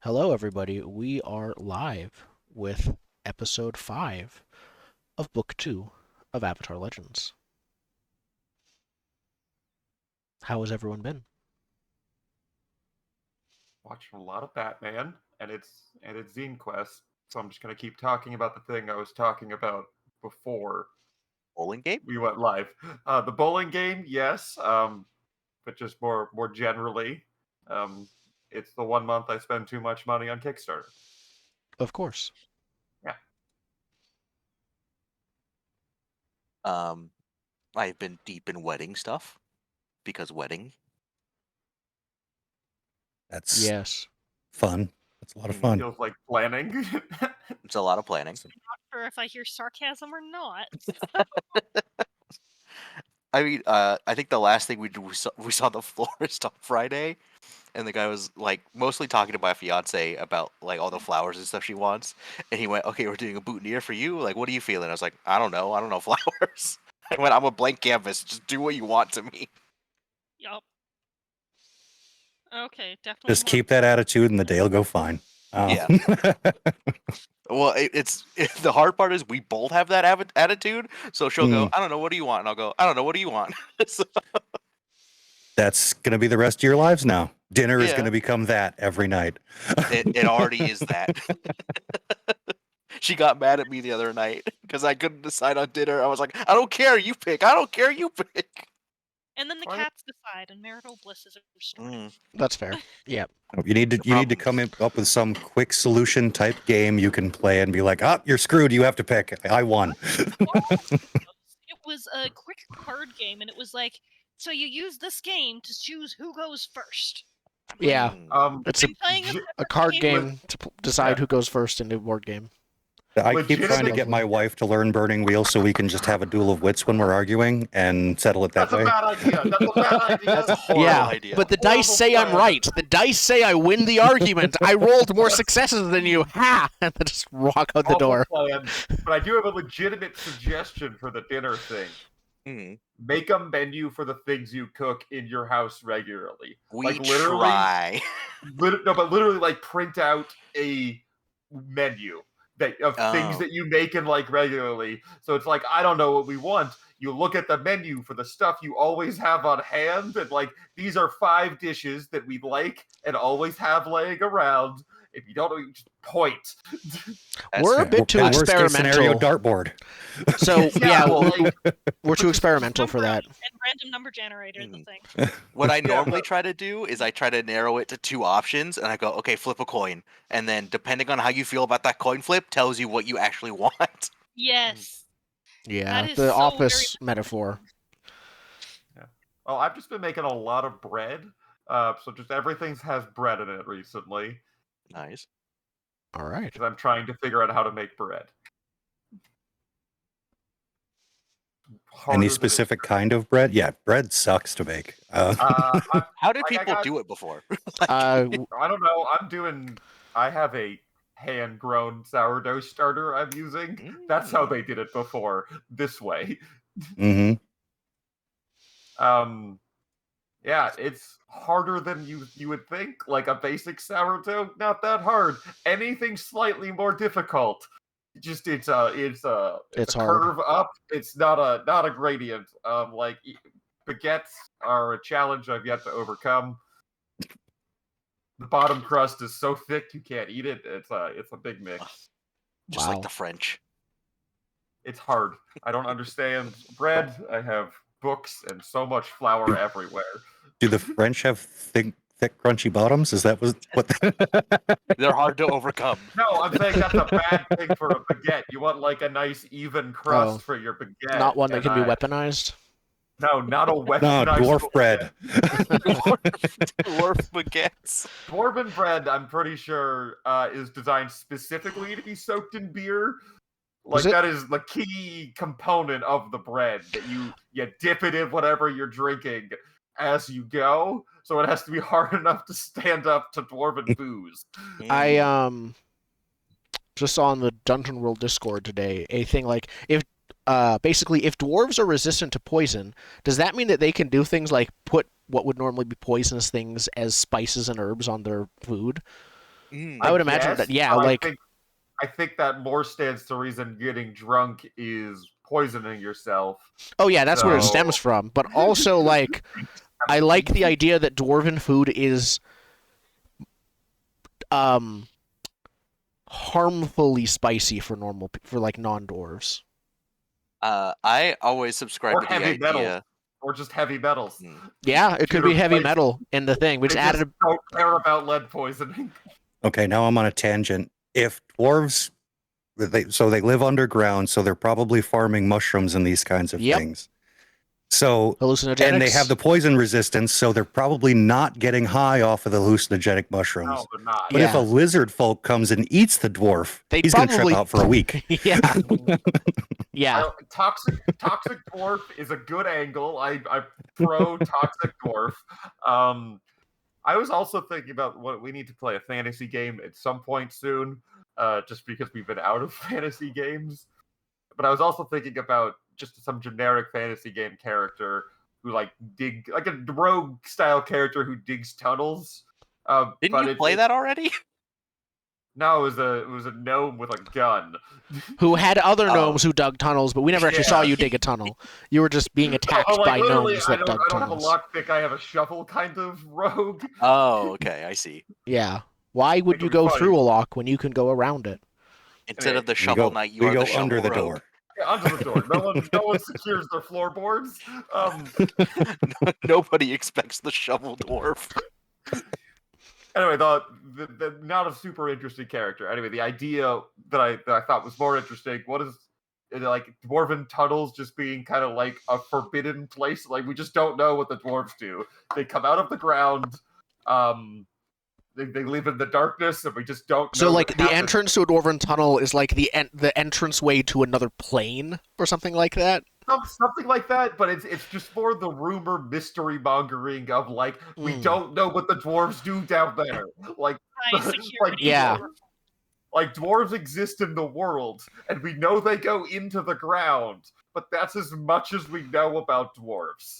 Hello, everybody. We are live with episode 5 of Book 2 of Avatar Legends. How has everyone been? Watching a lot of Batman, and it's Zine Quest, so I'm just gonna keep talking about the thing I was talking about before Bowling game? we went live. The bowling game, yes, but just more generally, it's the 1 month I spend too much money on Kickstarter. Of course. Yeah. I've been deep in wedding stuff because wedding. That's Yes. fun. That's a lot of Mhm. fun. Feels like planning. It's a lot of planning. Not sure if I hear sarcasm or not. I mean, I think the last thing we did, we saw the florist on Friday, and the guy was like mostly talking to my fiance about like all the flowers and stuff she wants, and he went, "Okay, we're doing a boutonniere for you. Like, what are you feeling?" I was like, I don't know flowers." I went, "I'm a blank canvas. Just do what you want to me." Yup. Okay, definitely. Just keep that attitude and the day will go fine. Yeah. Well, the hard part is we both have that attitude. So she'll go, "I don't know, what do you want?" And I'll go, "I don't know, what do you want?" So, That's going to be the rest of your lives now. Dinner is Yeah. going to become that every night. it already is that. She got mad at me the other night because I couldn't decide on dinner. I was like, "I don't care, you pick. I don't care, you pick." And then the Why- cats decide, and marital bliss is restored. That's fair. Yeah. You need to come up with some quick solution type game you can play and be like, "Ah, you're screwed. You have to pick. I won." It was a quick card game, and it was like, so you use this game to choose who goes first. Yeah. It's I'm playing a card game game to decide who goes first in a board game. I keep trying to Legitimately. get my wife to learn Burning Wheel so we can just have a duel of wits when we're arguing and settle it that That's a way. bad idea. That's a bad idea. That's a horrible Yeah, idea. but the dice Horrible say I'm plan. right. The dice say I win the argument. I rolled more successes than you. Ha! And then just walk out the Awful door. plan, but I do have a legitimate suggestion for the dinner thing. Mhm. Make a menu for the things you cook in your house regularly. We Like, literally- try. No, but literally, like, print out a menu of things Oh. that you make and like regularly. So it's like, I don't know what we want. You look at the menu for the stuff you always have on hand, and like, these are 5 dishes that we like and always have laying around. If you don't know, you just point. We're a That's- bit too Worst case scenario, experimental. dartboard. So yeah, well, like, we're too experimental for that. And random number generator, the Mhm. thing. What I Yeah, normally but- try to do is I try to narrow it to 2 options, and I go, "Okay, flip a coin," and then depending on how you feel about that coin flip, tells you what you actually want. Yes. Yeah, That is the so office metaphor. oh, I've just been making a lot of bread. So just everything has bread in it recently, Nice. All right. because I'm trying to figure out how to make bread. Harder Any than it- specific kind of bread? Yeah, bread sucks to make. How did Like, I people got- do it before? Uh, I don't know. I have a hand-grown sourdough starter I'm using. That's how they did it before. This way. hmm Yeah, it's harder than you would think. Like a basic sourdough, not that hard. Anything slightly more difficult. Just it's a It's a hard. curve up. It's not a gradient. Like baguettes are a challenge I've yet to overcome. The bottom crust is so thick you can't eat it. It's a big mix. Just Wow. like the French. It's hard. I don't understand bread. I have books and so much flour everywhere. Do the French have thick, crunchy bottoms? Is that what? They're hard to overcome. No, I'm saying that's a bad thing for a baguette. You want like a nice even crust Oh. for your baguette. Not one that can be and weaponized. No, not a No, weaponized dwarf bread. Dwarf baguettes. Dwarven bread, I'm pretty sure, is designed specifically to be soaked in beer. Like, Is it? that is the key component of the bread, that you dip it in whatever you're drinking as you go, so it has to be hard enough to stand up to dwarven booze. I just saw on the Dungeon World Discord today a thing like if basically if dwarves are resistant to poison, does that mean that they can do things like put what would normally be poisonous things as spices and herbs on their food? I would imagine that. Yeah, but like I think that more stands to reason getting drunk is poisoning yourself. oh yeah, that's where it So- stems from. But also like I like the idea that dwarven food is harmfully spicy for for like non-dwarves. I always subscribe Or to the heavy metals. idea. Or just heavy metals. Yeah, it could be heavy Like, metal in the thing. We They just just added don't care about lead poisoning. Okay, now I'm on a tangent. If dwarves, they live underground, so they're probably farming mushrooms and these kinds of Yep. things. So, hallucinogenics. and they have the poison resistance, so they're probably not getting high off of the hallucinogenic mushrooms. No, they're not. But if Yeah. a lizard folk comes and eats the dwarf, They'd he's going to trip probably- out for a week. yeah. Yeah. Toxic dwarf is a good angle. I pro toxic dwarf. I was also thinking about what we need to play a fantasy game at some point soon, just because we've been out of fantasy games. But I was also thinking about just some generic fantasy game character who like a rogue style character who digs tunnels. Didn't you play that already? No, it was a gnome with a gun. Who had other Oh. gnomes who dug tunnels, but we never actually saw Yeah. you dig a tunnel. You were just being attacked Oh, like, by literally, gnomes I that don't dug have a tunnels. lockpick. I have a shovel kind of rogue. Oh, okay, I see. Yeah. Why would It you could be go funny. through a lock when you can go around it? Instead of the We shovel go, knight, you we are go the shovel under the rogue. door. Yeah, under the door. No one secures their floorboards. Nobody expects the shovel dwarf. Anyway, the not a super interesting character. Anyway, the idea that I thought was more interesting. What is like dwarven tunnels just being kind of like a forbidden place? Like we just don't know what the dwarves do. They come out of the ground. They live in the darkness, and we just don't know. So, like, what the happens. entrance to a dwarven tunnel is like the entrance way to another plane or something like that? Something like that, but it's just more the rumor mystery mongering of like we Mm. don't know what the dwarves do down there. Like High security. Yeah. Like dwarves exist in the world, and we know they go into the ground, but that's as much as we know about dwarves.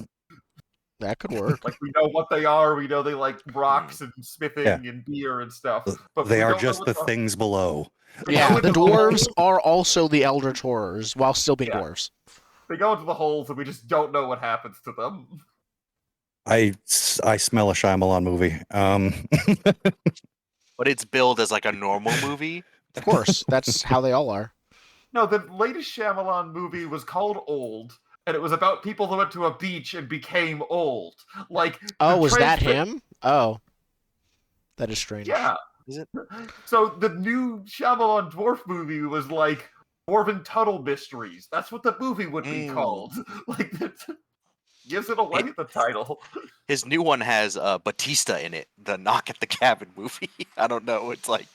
That could work. Like we know what they are, we know they like rocks and smithing Yeah. and beer and stuff. But They we are don't know just what the things below. they Yeah, go the into dwarves holes- are also the Eldritch Horrors while still being Yeah. dwarves. They go into the holes, and we just don't know what happens to them. I smell a Shyamalan movie. But it's billed as like a normal movie. Of course, that's how they all are. No, the latest Shyamalan movie was called Old, and it was about people who went to a beach and became old. Like, Oh, the was that transcript- him? Oh. That is strange. Yeah. Is it? So the new Shyamalan dwarf movie was like Dwarven Tunnel Mysteries. That's what the movie would be called. Like, that gives it away, the title. His new one has Batista in it, the Knock at the Cabin movie. I don't know. It's like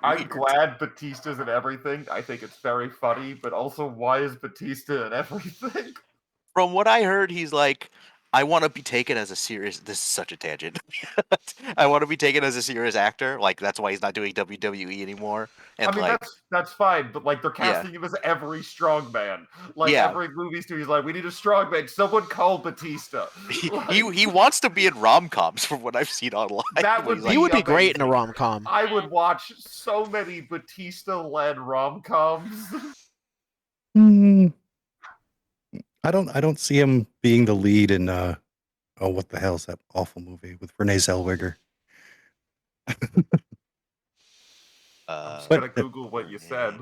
I'm weird. glad Batista's in everything. I think it's very funny, but also, why is Batista in everything? From what I heard, he's like, I want to be taken as a serious. This is such a tangent. I want to be taken as a serious actor. Like that's why he's not doing WWE anymore. And I mean, like, that's fine, but like they're casting him as every strongman. Like Yeah. every movie's doing, he's like, we need a strongman. Someone call Batista. Like, he wants to be in rom-coms from what I've seen online. That where would he's He like, would be great in a amazing. rom-com. I would watch so many Batista-led rom-coms. Hmm. I don't see him being the lead in what the hell is that awful movie with Renee Zellweger? I'm just But- gonna Google what you said.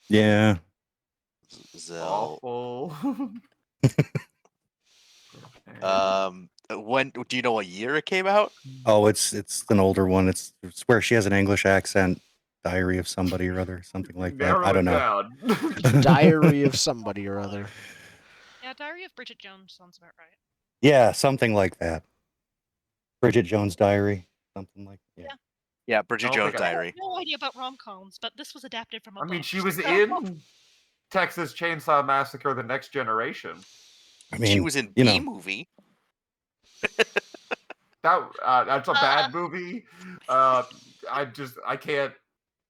Yeah. Zell. Awful. When do you know what year it came out? Oh, it's an older one. It's where she has an English accent. Diary of somebody or other, something like that. Narrow I don't it know. down. Diary of somebody or other. Yeah, Diary of Bridget Jones sounds about right. Yeah, something like that. Bridget Jones' Diary, something like that. Yeah. Yeah, Bridget I don't Jones think I- I Diary. have no idea about rom-coms, but this was adapted from a I mean, book. she was so- in Texas Chainsaw Massacre: The Next Generation. I mean, She was in you B know. movie. That's a bad movie. I can't.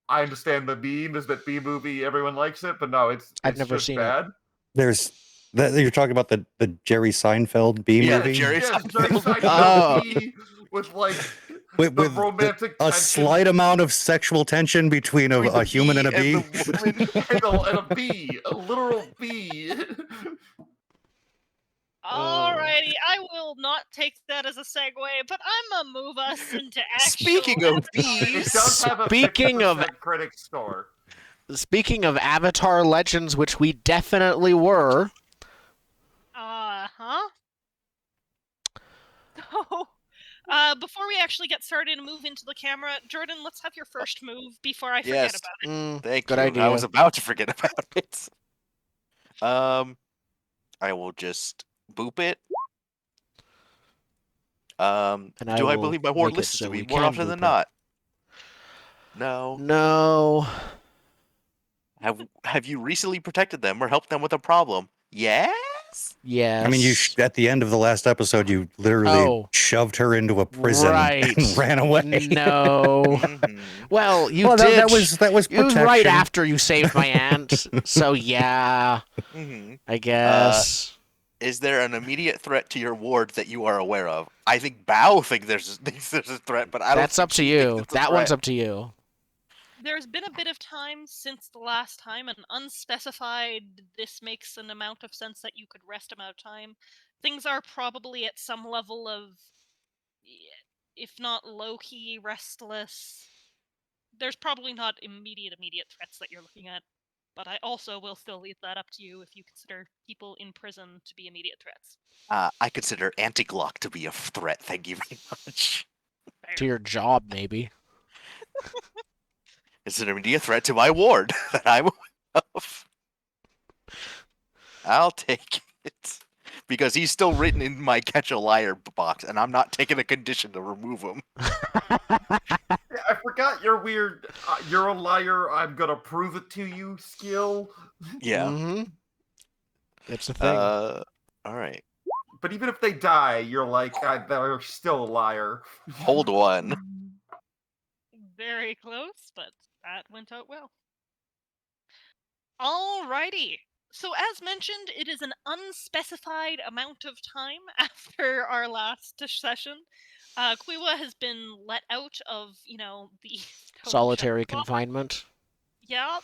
I understand the meme is that B movie everyone likes it, but no, it's I've never just seen it. bad. There's that you're talking about the Jerry Seinfeld B Yeah, the movie. Jerry Yeah, Seinfeld. Jerry Seinfeld Oh. B with like with, the with romantic a tension slight amount of sexual tension between Between a human and a bee. the woman. and a bee, a literal bee. Alrighty, I will not take that as a segue, but I'm gonna move us into actual. Speaking of It does bees, have a Speaking of- 50% critic score. Speaking of Avatar Legends, which we definitely were. Huh? So, before we actually get started and move into the camera, Jordan, let's have your first move before I forget yes, about it. thank Good you. idea. I was about to forget about it. I will just boop it. And Do I will believe my ward make it listens so to me we more can often than boop it. not? No. No. Have you recently protected them or helped them with a problem? Yes. Yes. I mean, at the end of the last episode, you literally shoved her into a prison right. and ran away. No. Mhm. Well, you Well, did. that was It was protection. right after you saved my aunt. So yeah, Mhm. I guess. Is there an immediate threat to your ward that you are aware of? I think Bao thinks there's a threat, but I don't. That's think up to she thinks you. it's a That one's threat. up to you. There's been a bit of time since the last time, an unspecified, this makes an amount of sense that you could rest amount of time. Things are probably at some level of, if not low-key, restless. There's probably not immediate threats that you're looking at, but I also will still leave that up to you if you consider people in prison to be immediate threats. I consider anti-Glock to be a threat. Thank you very much. To your job, maybe. It's an immediate threat to my ward that I'm aware of. I'll take it. Because he's still written in my catch a liar box, and I'm not taking a condition to remove him. Yeah, I forgot your weird, you're a liar, I'm gonna prove it to you skill. Yeah. Mm-hmm. It's a thing. Alright. But even if they die, you're like, they're still a liar. Hold one. Very close, but that went out well. Alrighty. So as mentioned, it is an unspecified amount of time after our last session. Quiwa has been let out of, the Solitary totem shelter. confinement. Yeah.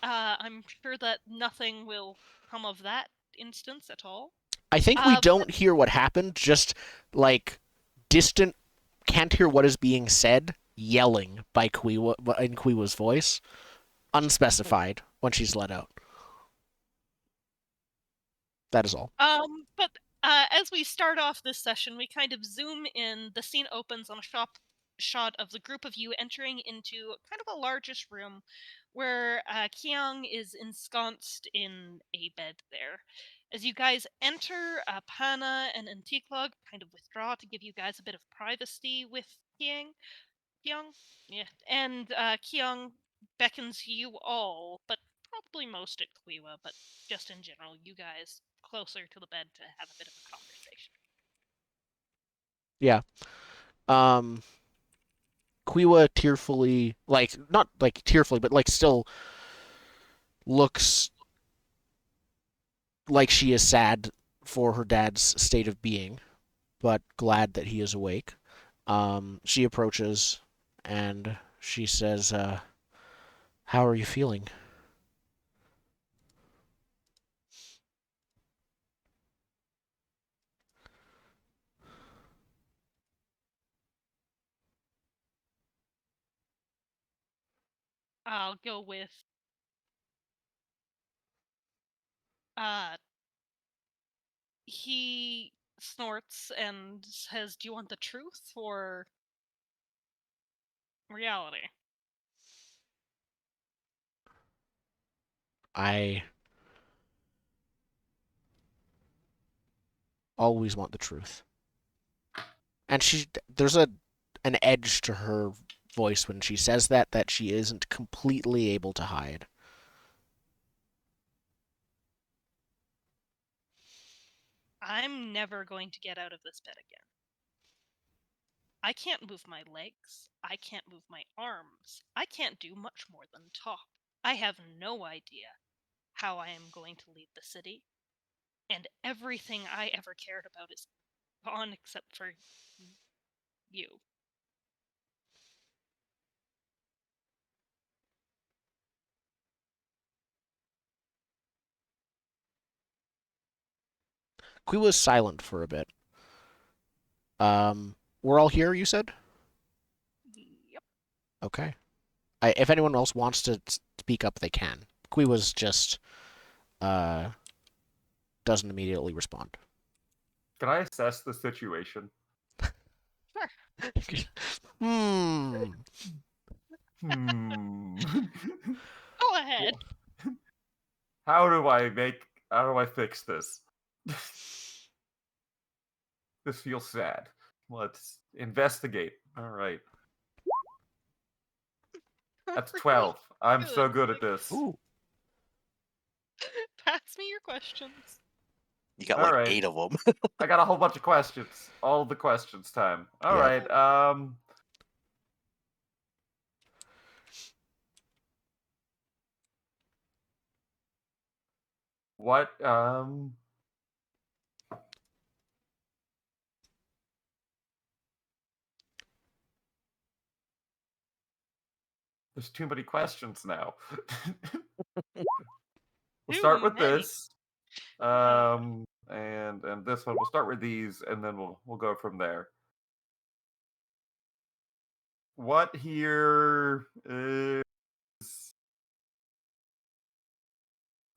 I'm sure that nothing will come of that instance at all. I think we don't hear what happened, just like distant, can't hear what is being said, yelling by Quiwa in Quiwa's voice, unspecified when she's let out. That is all. But as we start off this session, we kind of zoom in. The scene opens on a shot of the group of you entering into kind of a largest room where Kiang is ensconced in a bed there. As you guys enter, Pana and Antiklog kind of withdraw to give you guys a bit of privacy with Kiang. Yeah. And Kiang beckons you all, but probably most at Quiwa, but just in general, you guys closer to the bed to have a bit of a conversation. Yeah. Quiwa tearfully, not like tearfully, but like still looks like she is sad for her dad's state of being, but glad that he is awake. She approaches and she says, how are you feeling? I'll go with he snorts and says, "Do you want the truth or reality?" I always want the truth. And there's an edge to her voice when she says that she isn't completely able to hide. I'm never going to get out of this bed again. I can't move my legs. I can't move my arms. I can't do much more than talk. I have no idea how I am going to lead the city. And everything I ever cared about is gone except for you. Qui was silent for a bit. We're all here, you said? Yep. Okay. If anyone else wants to speak up, they can. Qui was just doesn't immediately respond. Can I assess the situation? Hmm. Go ahead. How do I fix this? This feels sad. Let's investigate. All right. That's 12. I'm so good at this. Ooh. Pass me your questions. You got All like right. 8 of them. I got a whole bunch of questions. All the questions time. All Yeah. right. What There's too many questions now. We'll Too start with many. this. And this one. We'll start with these, and then we'll go from there. What here is...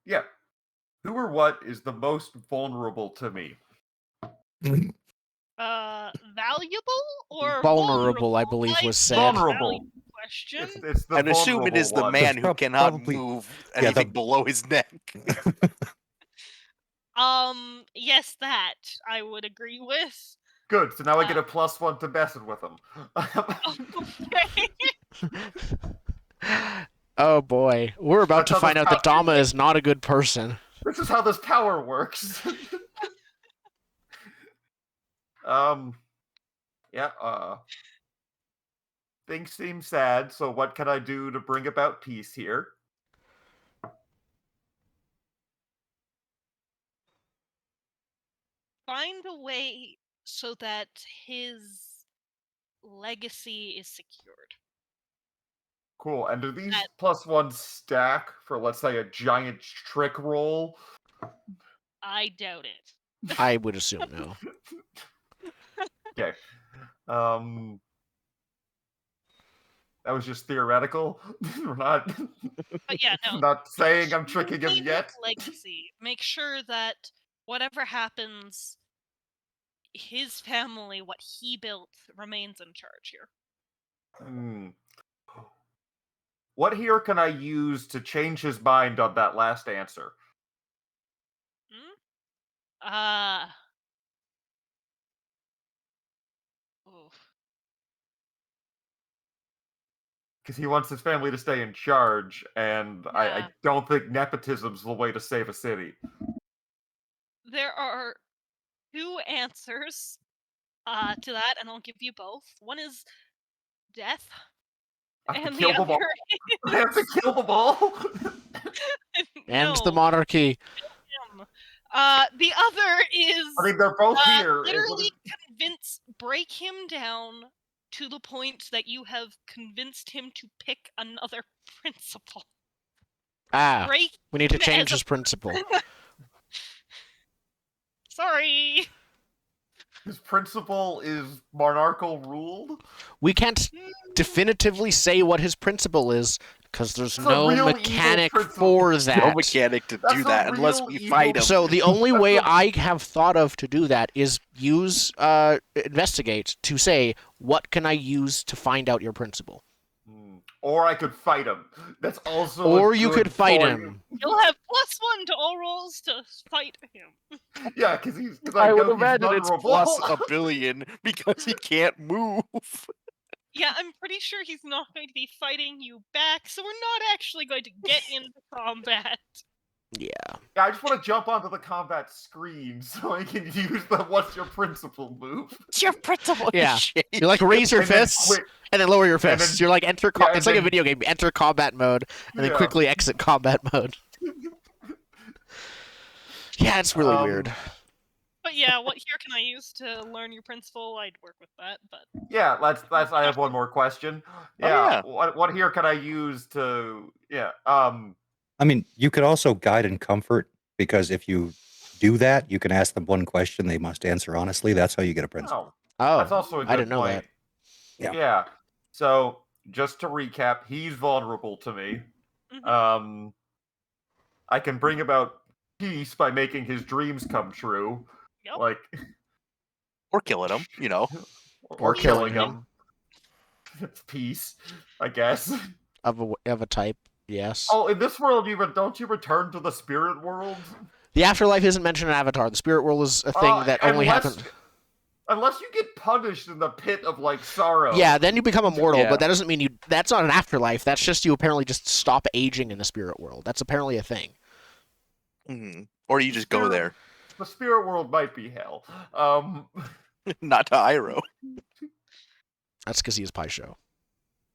Yeah. Who or what is the most vulnerable to me? Valuable or Vulnerable, I believe, was said. Vulnerable. Question. It's the I'd assume it vulnerable is the one. man who cannot probably- move yeah, the- anything below his neck. Yes, that I would agree with. Good. So now I get a +1 to messing with him. Okay. Oh boy, we're about That's to how find this out that Dama is not a good person. This is how this power works. Yeah, things seem sad, so what can I do to bring about peace here? Find a way so that his legacy is secured. Cool. And do these That- +1 stack for, let's say, a giant trick roll? I doubt it. I would assume no. Okay. That was just theoretical. We're not... But yeah, no. Not saying I'm tricking him Maintain yet. his legacy. Make sure that whatever happens, his family, what he built, remains in charge here. What here can I use to change his mind on that last answer? Oof. Because he wants his family to stay in charge, and I Yeah. don't think nepotism's the way to save a city. There are two answers to that, and I'll give you both. One is death, I have and to kill the them all. other I have to kill them all. And the no, monarchy. him. The other is I mean, they're both here. literally break him down to the point that you have convinced him to pick another principle. Ah, Break we need to him change as his principle. Sorry. His principle is monarchical ruled. We can't definitively say what his principle is because there's That's a no real mechanic evil principle. for No that. mechanic to That's do a that unless real we evil- fight him. So the only That's way a- I have thought of to do that is use investigate to say what can I use to find out your principle. Or I could fight him. That's also. Or a you good could fight point. him. You'll have +1 to all rolls to fight him. Yeah, because he's. Cause I would know he's imagine it's vulnerable. plus a billion because he can't move. Yeah, I'm pretty sure he's not going to be fighting you back, so we're not actually going to get into combat. Yeah. Yeah, I just want to jump onto the combat screen so I can use the "What's your principle" move. It's your principle. Yeah. You're like raise your And then fists quit. and then lower your And then- fists. You're like enter. yeah, and It's like a then- video game. Enter combat mode and then Yeah. quickly exit combat mode. Yeah, it's really weird. But yeah, what here can I use to learn your principle? I'd work with that, but Yeah, let's. I have one more question. yeah. What here can I use to? Yeah. I mean, you could also guide and comfort because if you do that. You can ask them one question; they must answer honestly. That's how you get a principal. Oh, that's Oh, also a I good didn't know point. that. Yeah. So just to recap, he's vulnerable to me. Mhm. I can bring about peace by making his dreams come true. Yep. Like Or killing him, you know. or killing killing him. him. It's peace, I guess. Of a type, yes. Oh, in this world, don't you return to the spirit world? The afterlife isn't mentioned in Avatar. The spirit world is a thing that only happens. Unless you get punished in the pit of like sorrow. Yeah, then you become immortal, Yeah. but that doesn't mean you. That's not an afterlife. That's just you apparently just stop aging in the spirit world. That's apparently a thing. Or you just go there. The spirit world might be hell. Not to Iroh. That's because he is Pai Sho.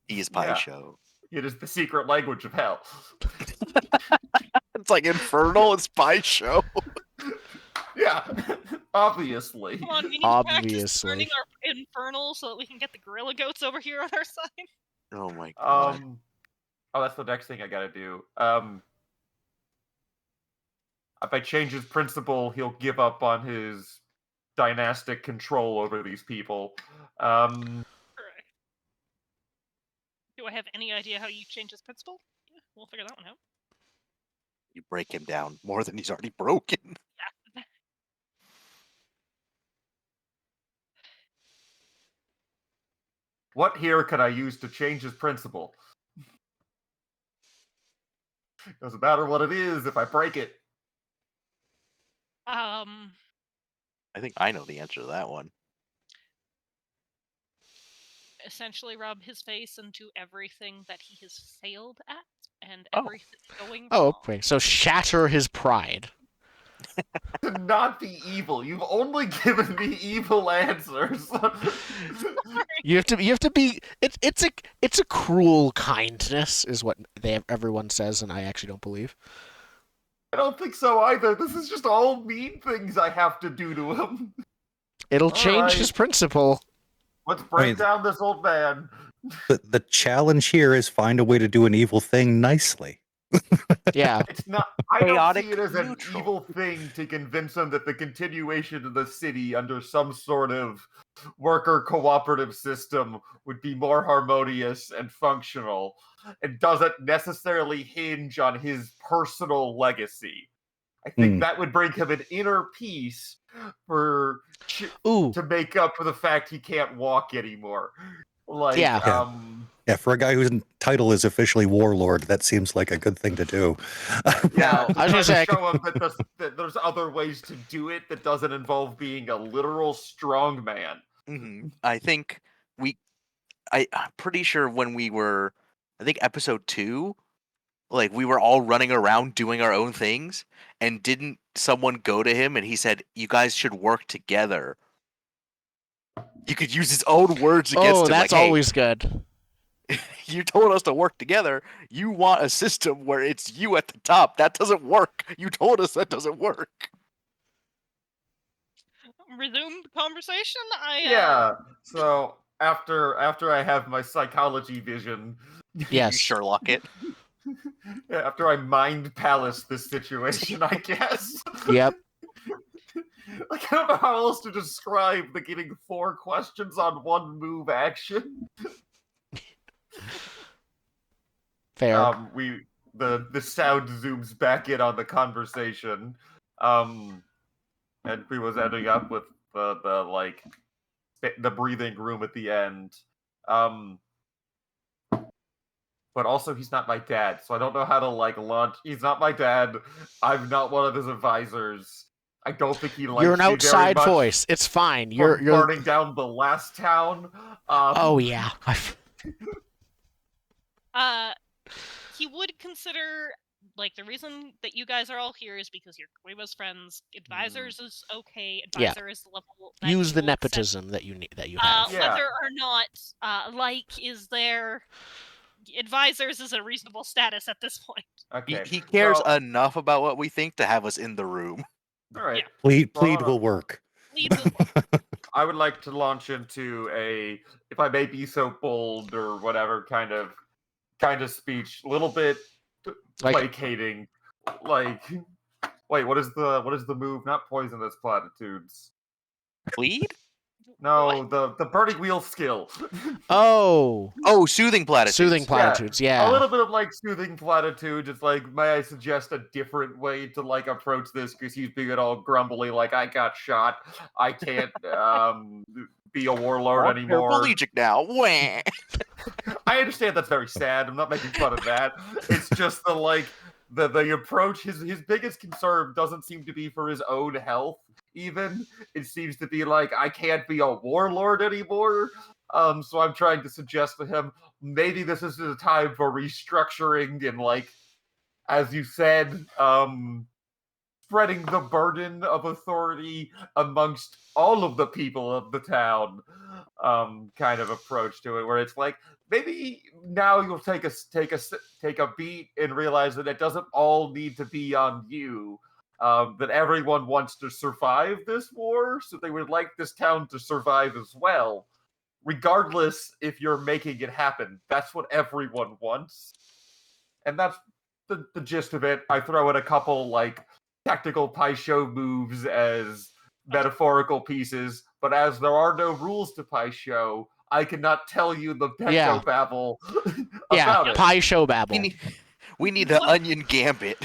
He is Pai Yeah. Sho. It is the secret language of hell. It's like Infernal, it's Pai Sho. Yeah, obviously. Come on, we need to practice Obviously. learning our infernal so that we can get the gorilla goats over here on our side. Oh my god. Oh, that's the next thing I gotta do. If I change his principle, he'll give up on his dynastic control over these people. Correct. Do I have any idea how you change his principle? Yeah, we'll figure that one out. You break him down more than he's already broken. Yeah. What here can I use to change his principle? Doesn't matter what it is if I break it. I think I know the answer to that one. Essentially rub his face into everything that he has failed at and Oh. everything going Oh, wrong. okay. So shatter his pride. To not be evil. You've only given me evil answers. You have to be. It's a cruel kindness, is what everyone says, and I actually don't believe. I don't think so either. This is just all mean things I have to do to him. It'll All change right. his principle. Let's break down this old man. The challenge here is find a way to do an evil thing nicely. Yeah. It's not. I don't Chaotic see it as an neutral. evil thing to convince him that the continuation of the city under some sort of worker cooperative system would be more harmonious and functional. It doesn't necessarily hinge on his personal legacy. I think that would bring him an inner peace Ooh. to make up for the fact he can't walk anymore. Like, Yeah. Yeah, for a guy whose title is officially warlord, that seems like a good thing to do. Yeah, I was gonna say, show him that there's other ways to do it that doesn't involve being a literal strong man. I think I'm pretty sure when we were, I think episode 2, like we were all running around doing our own things, and didn't someone go to him and he said, "You guys should work together." You could use his own words against him. That's like, hey, always good. you told us to work together. You want a system where it's you at the top. That doesn't work. You told us that doesn't work. Resume the conversation. Yeah. So after I have my psychology vision, Yes. You Sherlock it. after I mind palace this situation, I guess. Yep. Like, I don't know how else to describe the getting 4 questions on 1 move action. Fair. The sound zooms back in on the conversation, and we was ending up with the breathing room at the end. But also he's not my dad, so I don't know how to launch. He's not my dad. I'm not one of his advisors. I don't think he likes You're an me very outside much voice. It's fine. for You're burning down the last town. Oh yeah. He would consider, like, the reason that you guys are all here is because you're Guima's friends. Advisors is okay. Advisor is the level that Use you the will accept. nepotism that you have. Yeah. Whether or not is there. Advisors is a reasonable status at this point. Okay. He cares so, enough about what we think to have us in the room. all right. Plead Hold on. will work. Lead will- I would like to launch into a, if I may be so bold or whatever kind of speech, a little bit Like- placating. Like, Wait, what is the move? Not poisonous platitudes. Plead? No, the burning wheel skill. Oh, Oh, soothing platitudes. soothing platitudes. A Yeah. little bit of like soothing platitudes. It's like, may I suggest a different way to like approach this? Because he's being all grumbly, like I got shot. I can't be a warlord I'm anymore. paraplegic now. Wah. I understand that's very sad. I'm not making fun of that. It's just the approach. His biggest concern doesn't seem to be for his own health. Even it seems to be like I can't be a warlord anymore. So I'm trying to suggest to him maybe this is a time for restructuring and like, as you said, spreading the burden of authority amongst all of the people of the town. Kind of approach to it, where it's like maybe now you'll take a beat and realize that it doesn't all need to be on you. That everyone wants to survive this war, so they would like this town to survive as well. Regardless if you're making it happen, that's what everyone wants, and that's the gist of it. I throw in a couple like tactical Pai Sho moves as metaphorical pieces, but as there are no rules to Pai Sho, I cannot tell you the Yeah. technobabble Yeah. about it. Pie show babble. We need the onion gambit.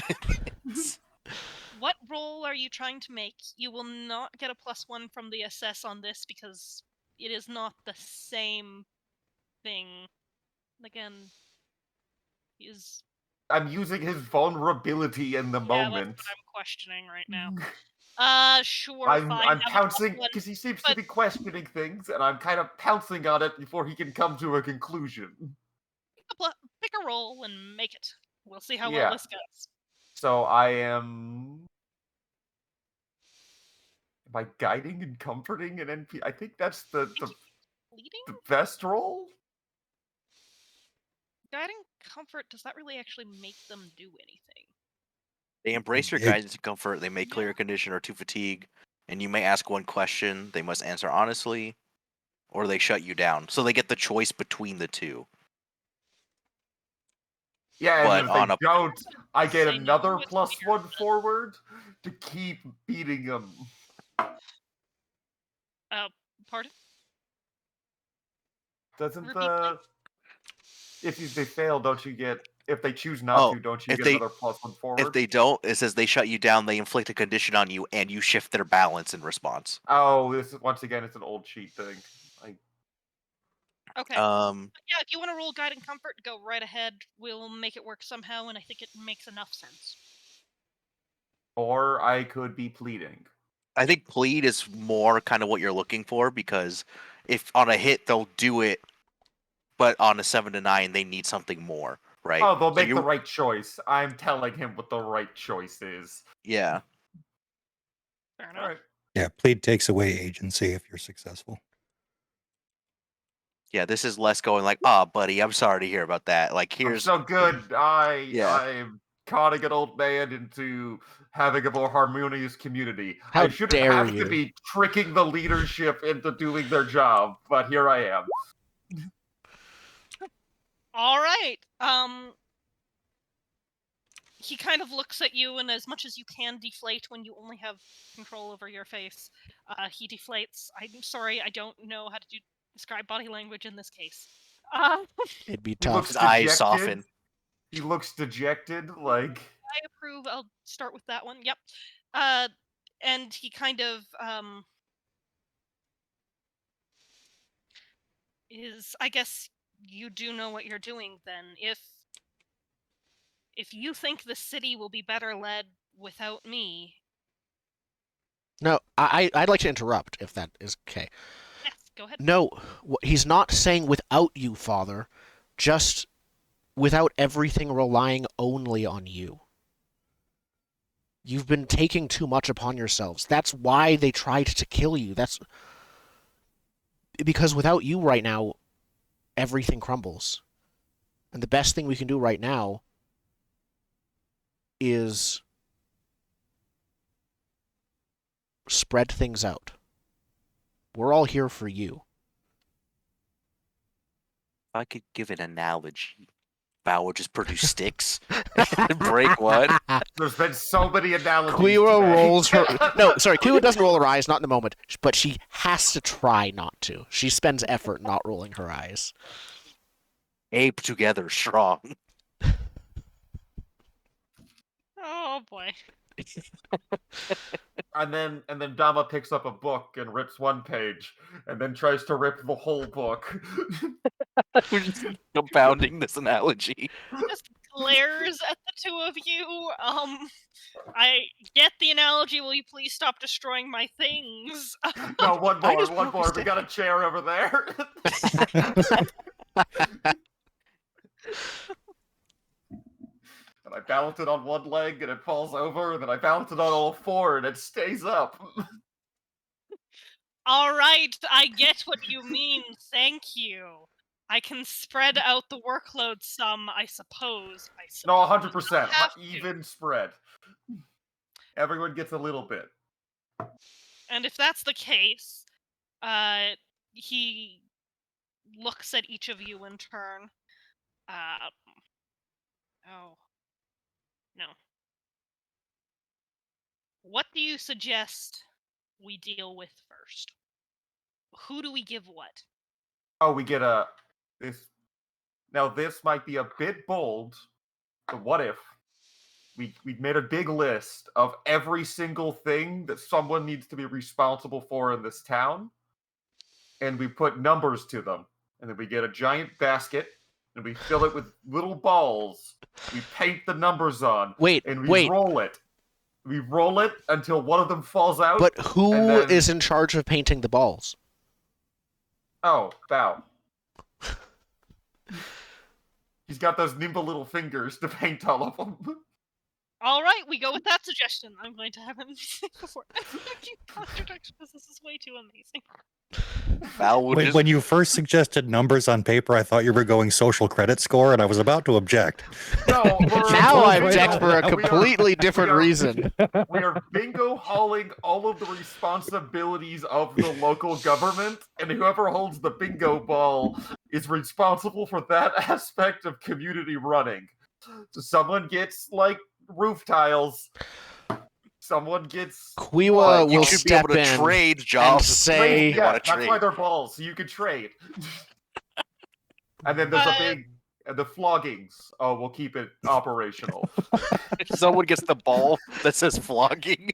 What roll are you trying to make? You will not get a +1 from the assess on this because it is not the same thing. Again, is I'm using his vulnerability in the moment. that's what I'm questioning right now. Sure, I'm fine. Have a pouncing +1. because he seems to but- be questioning things, and I'm kind of pouncing on it before he can come to a conclusion. Pick a roll and make it. We'll see how Yeah. well this goes. So I am. Am I guiding and comforting an NP? I think that's the Leading? best role. Guiding comfort, does that really actually make them do anything? They embrace your It- guidance and comfort. They may clear a condition or two fatigue, and you may ask one question. They must answer honestly, or they shut you down. So they get the choice between the two. Yeah, But and if on they a- don't, I get Say no, another it's +1 weird. forward to keep beating them. Pardon? Doesn't Repeat, the they fail, don't you get if they choose not Oh, to, don't you if get they- another +1 forward? If they don't, it says they shut you down. They inflict a condition on you, and you shift their balance in response. Oh, this is once again it's an old cheat thing. Okay. Yeah, if you want to roll guiding comfort, go right ahead. We'll make it work somehow, and I think it makes enough sense. Or I could be pleading. I think plead is more kind of what you're looking for, because if on a hit they'll do it, but on a 7 to 9 they need something more, right? Oh, they'll So make the right choice. I'm telling him what the right choice is. Yeah. Fair enough. All right. Yeah, plead takes away agency if you're successful. Yeah, this is less going like, buddy, I'm sorry to hear about that. Like, I'm here's so good. Yeah. I'm conning an old man into having a more harmonious community. How I shouldn't dare have you. to be tricking the leadership into doing their job, but here I am. All right. He kind of looks at you, and as much as you can deflate when you only have control over your face, he deflates. I'm sorry, I don't know how to describe body language in this case. It'd be He tough. looks his eyes dejected. soften. He looks dejected, like I approve. I'll start with that one. Yep. And he kind of is. I guess you do know what you're doing. Then, if you think the city will be better led without me, No, I'd like to interrupt if that is okay. yes, go ahead. No, he's not saying without you, Father. Just without everything relying only on you. You've been taking too much upon yourselves. That's why they tried to kill you. That's because without you right now, everything crumbles. And the best thing we can do right now is spread things out. We're all here for you. If I could give an analogy, Bao would just produce sticks and break one. There's been so many analogies. Quiwa today. rolls her. No, sorry. Quiwa doesn't roll her eyes, not in the moment, but she has to try not to. She spends effort not rolling her eyes. Ape together, strong. Oh boy. And then Dama picks up a book and rips one page, and then tries to rip the whole book. We're just compounding this analogy. Just glares at the two of you. I get the analogy. Will you please stop destroying my things? No, one I more, just one more. focused We it. got a chair over there. And I balance it on one leg and it falls over, and then I balance it on all four and it stays up. All right, I get what you mean. Thank you. I can spread out the workload some, I suppose. No, 100%. Have to. Even spread. Everyone gets a little bit. And if that's the case, he looks at each of you in turn. Oh. No. What do you suggest we deal with first? Who do we give what? Oh, we get this. Now, this might be a bit bold, but what if we made a big list of every single thing that someone needs to be responsible for in this town, and we put numbers to them, and then we get a giant basket, and we fill it with little balls. We paint the numbers on, and we roll it. We roll it until one of them falls out. But who is in charge of painting the balls? Oh, Bao. He's got those nimble little fingers to paint all of them. All right, we go with that suggestion. I'm going to have him say before. I keep contradiction because this is way too amazing. When you first suggested numbers on paper, I thought you were going social credit score, and I was about to object. No, now I object for a completely different reason. We are bingo hauling all of the responsibilities of the local government, and whoever holds the bingo ball is responsible for that aspect of community running. So someone gets, like, roof tiles. Someone gets... Quiwa will should step be able to in trade jobs and say... Yeah, that's why they're balls, so you can trade. And then there's a big... the floggings. Oh, we'll keep it operational. Someone gets the ball that says flogging.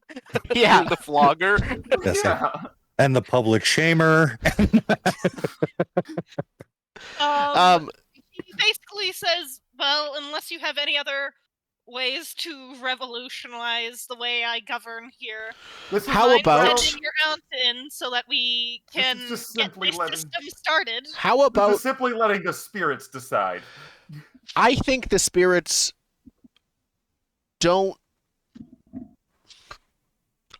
Yeah. The flogger. Yes, Yeah. and the public shamer. He basically says, well, unless you have any other ways to revolutionize the way I govern here, How about sending your aunt in so that we can get this system started? How about simply letting the spirits decide? I think the spirits don't.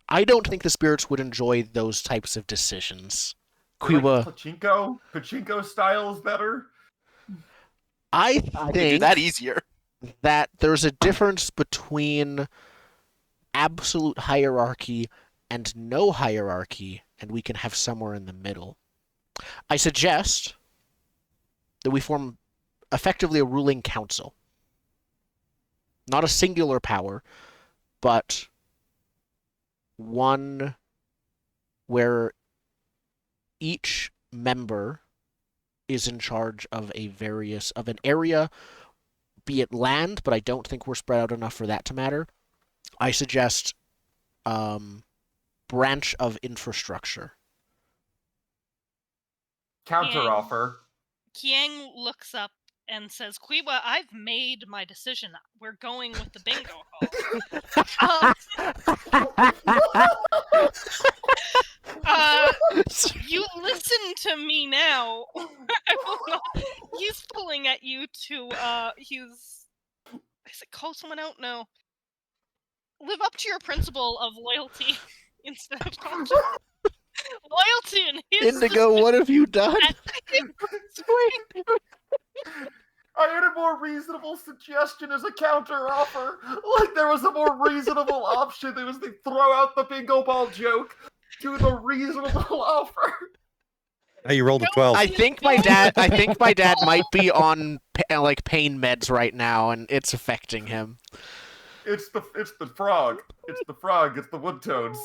I don't think the spirits would enjoy those types of decisions. Quiwa, like pachinko style is better. I can do think that easier. That there's a difference between absolute hierarchy and no hierarchy, and we can have somewhere in the middle. I suggest that we form effectively a ruling council. Not a singular power, but one where each member is in charge of an area, be it land, but I don't think we're spread out enough for that to matter. I suggest branch of infrastructure. Counteroffer. Kiang looks up and says, Quiwa, I've made my decision. We're going with the bingo hall. You listen to me now. He's pulling at you to, is it call someone out? No. Live up to your principle of loyalty instead of conscience. Loyalty in his Indigo, what have you done? I had a more reasonable suggestion as a counteroffer. Like, there was a more reasonable option. There was the throw out the bingo ball joke. Do the reasonable offer. Hey, you rolled a 12. I think my dad might be on like pain meds right now, and it's affecting him. It's the frog. It's the frog. It's the wood toads.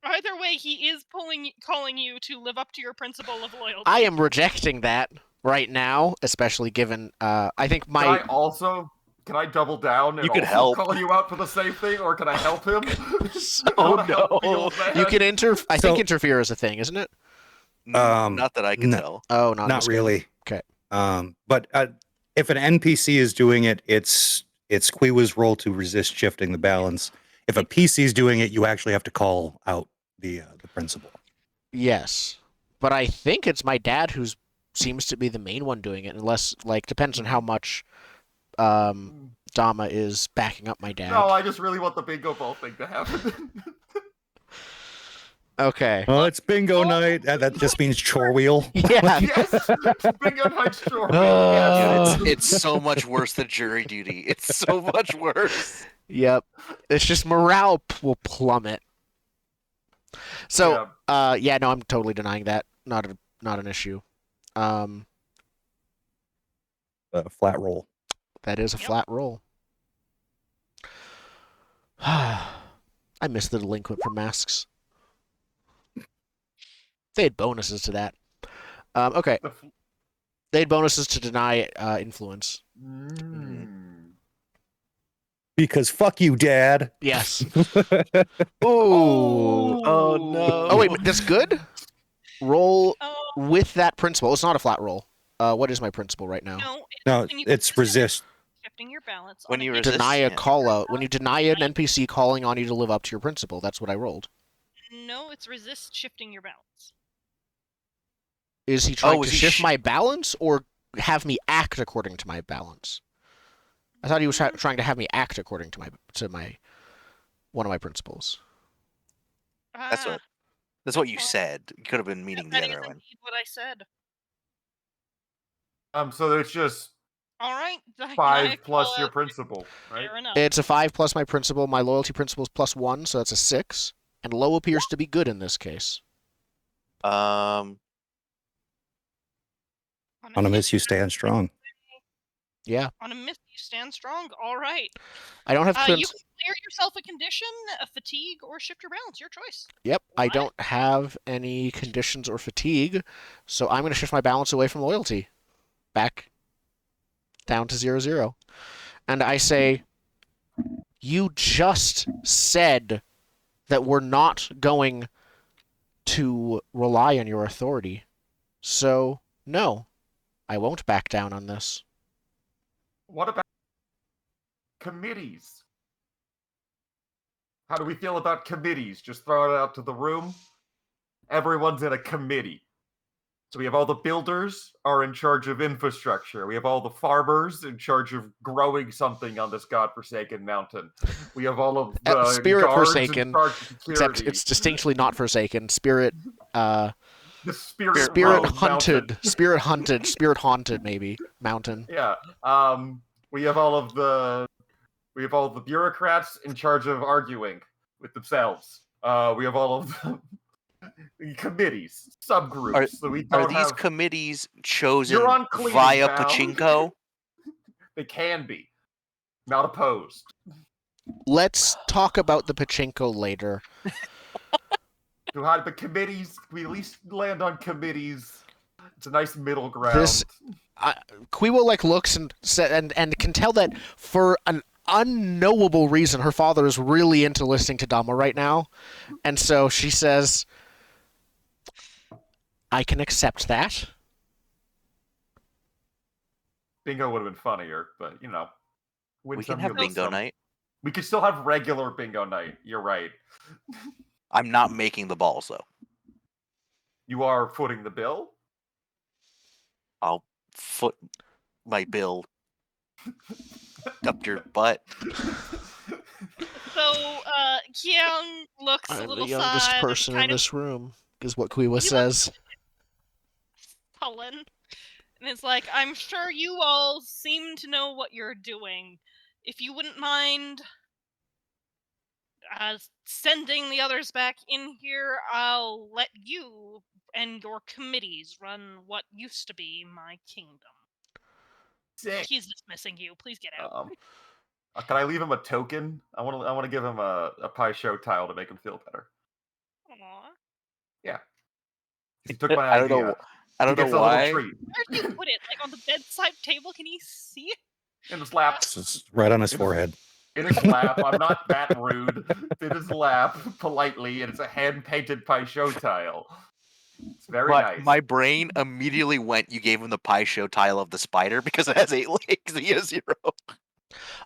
Either way, he is calling you to live up to your principle of loyalty. I am rejecting that right now, especially given I think my Can I double down and You could also help. call you out for the same thing, or can I help him? Oh Wanna help no. Field Man? You can I think So- interfere is a thing, isn't it? Not that I can no. tell. Oh, not in Not this game. really. Okay. But if an NPC is doing it, it's Quiwa's role to resist shifting the balance. If a PC is doing it, you actually have to call out the principal. Yes. But I think it's my dad who seems to be the main one doing it, unless like depends on how much Dama is backing up my dad. No, I just really want the bingo ball thing to happen. Okay. Oh, it's bingo night. That just means chore wheel. Yeah. Yes, bingo night short. Dude, Uh, it's so much worse than jury duty. It's so much worse. Yep. It's just morale will plummet. So, yeah, no, I'm totally denying that. Not an issue. Flat roll. That is a flat roll. I miss the delinquent from masks. They had bonuses to that. Okay. They had bonuses to deny influence. Because fuck you, Dad. Yes. Ooh. Oh no. Oh wait, that's good. Roll Oh, with that principle. It's not a flat roll. What is my principle right now? no. No, when you it's resist. shifting your balance. When on you a hit, resist, Deny a yeah. call out. When you deny an NPC calling on you to live up to your principle, that's what I rolled. No, it's resist shifting your balance. Is he trying is to he shift my balance or have me act according to my balance? I thought he was trying to have me act according to my one of my principles. That's what you said. You could have been meaning the That is other one. indeed what I said. So it's just All right. then I 5 plus call your it principal, right? Fair enough. It's a 5 plus my principle. My loyalty principle is +1, so that's a 6. And low appears to be good in this case. On a miss, you stand strong. Yeah. On a miss, you stand strong. All right. I don't have You can clear yourself a condition, a fatigue, or shift your balance. Your choice. Yep, I What? don't have any conditions or fatigue, so I'm going to shift my balance away from loyalty. Back down to 0-0. And I say, you just said that we're not going to rely on your authority. So, no, I won't back down on this. What about committees? How do we feel about committees? Just throw it out to the room. Everyone's in a committee. So we have all the builders are in charge of infrastructure. We have all the farmers in charge of growing something on this godforsaken mountain. We have all of the Spirit guards Forsaken, in charge of security. except it's distinctly not Forsaken. Spirit, the spirit Hunted. mountain. Spirit Hunted. Spirit Haunted, maybe. Mountain. Yeah. We have all the bureaucrats in charge of arguing with themselves. We have all of the committees, subgroups. So we Are don't these have... committees chosen You're on cleaning, via pal. pachinko? They can be. Not opposed. Let's talk about the pachinko later. So how the committees, we at least land on committees. It's a nice middle ground. Quiwa looks and can tell that for an unknowable reason her father is really into listening to Dama right now, and so she says, I can accept that. Bingo would have been funnier, but We can have bingo night. We could still have regular bingo night. You're right. I'm not making the balls though. You are footing the bill. I'll foot my bill up your butt. So, Kyung looks a I'm little the youngest sad person and in kind this room, is what Quiwa says. sullen, and it's like, I'm sure you all seem to know what you're doing. If you wouldn't mind sending the others back in here, I'll let you and your committees run what used to be my kingdom. Sick. He's dismissing you. Please get out. Can I leave him a token? I want to give him a pie show tile to make him feel better. Aw. Yeah. He took my I don't idea. know. I don't He gets know a little why. treat Where'd you put it? Like on the bedside table? Can he see it? in his lap. It's right on his forehead. In his lap. I'm not that rude. In his lap, politely, and it's a hand-painted pie show tile. It's very But nice. my brain immediately went. You gave him the pie show tile of the spider because it has 8 legs. And he has 0.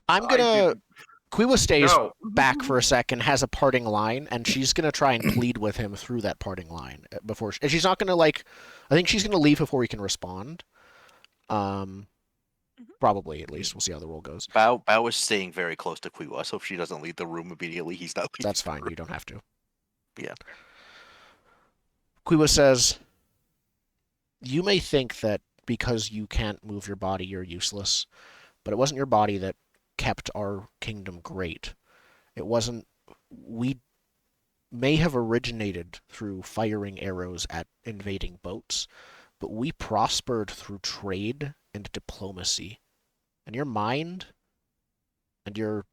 I'm I gonna. didn't- Quiwa stays No. back for a second, has a parting line, and she's gonna try and plead with him through that parting line before. And she's not gonna like. I think she's gonna leave before he can respond. Probably at least. We'll see how the roll goes. Bao is staying very close to Quiwa, so if she doesn't leave the room immediately, he's not leaving. That's the fine. room. You don't have to. Yeah. Quiwa says, "You may think that because you can't move your body, you're useless, but it wasn't your body that kept our kingdom great. It wasn't. We may have originated through firing arrows at invading boats, but we prospered through trade and diplomacy. And your mind and your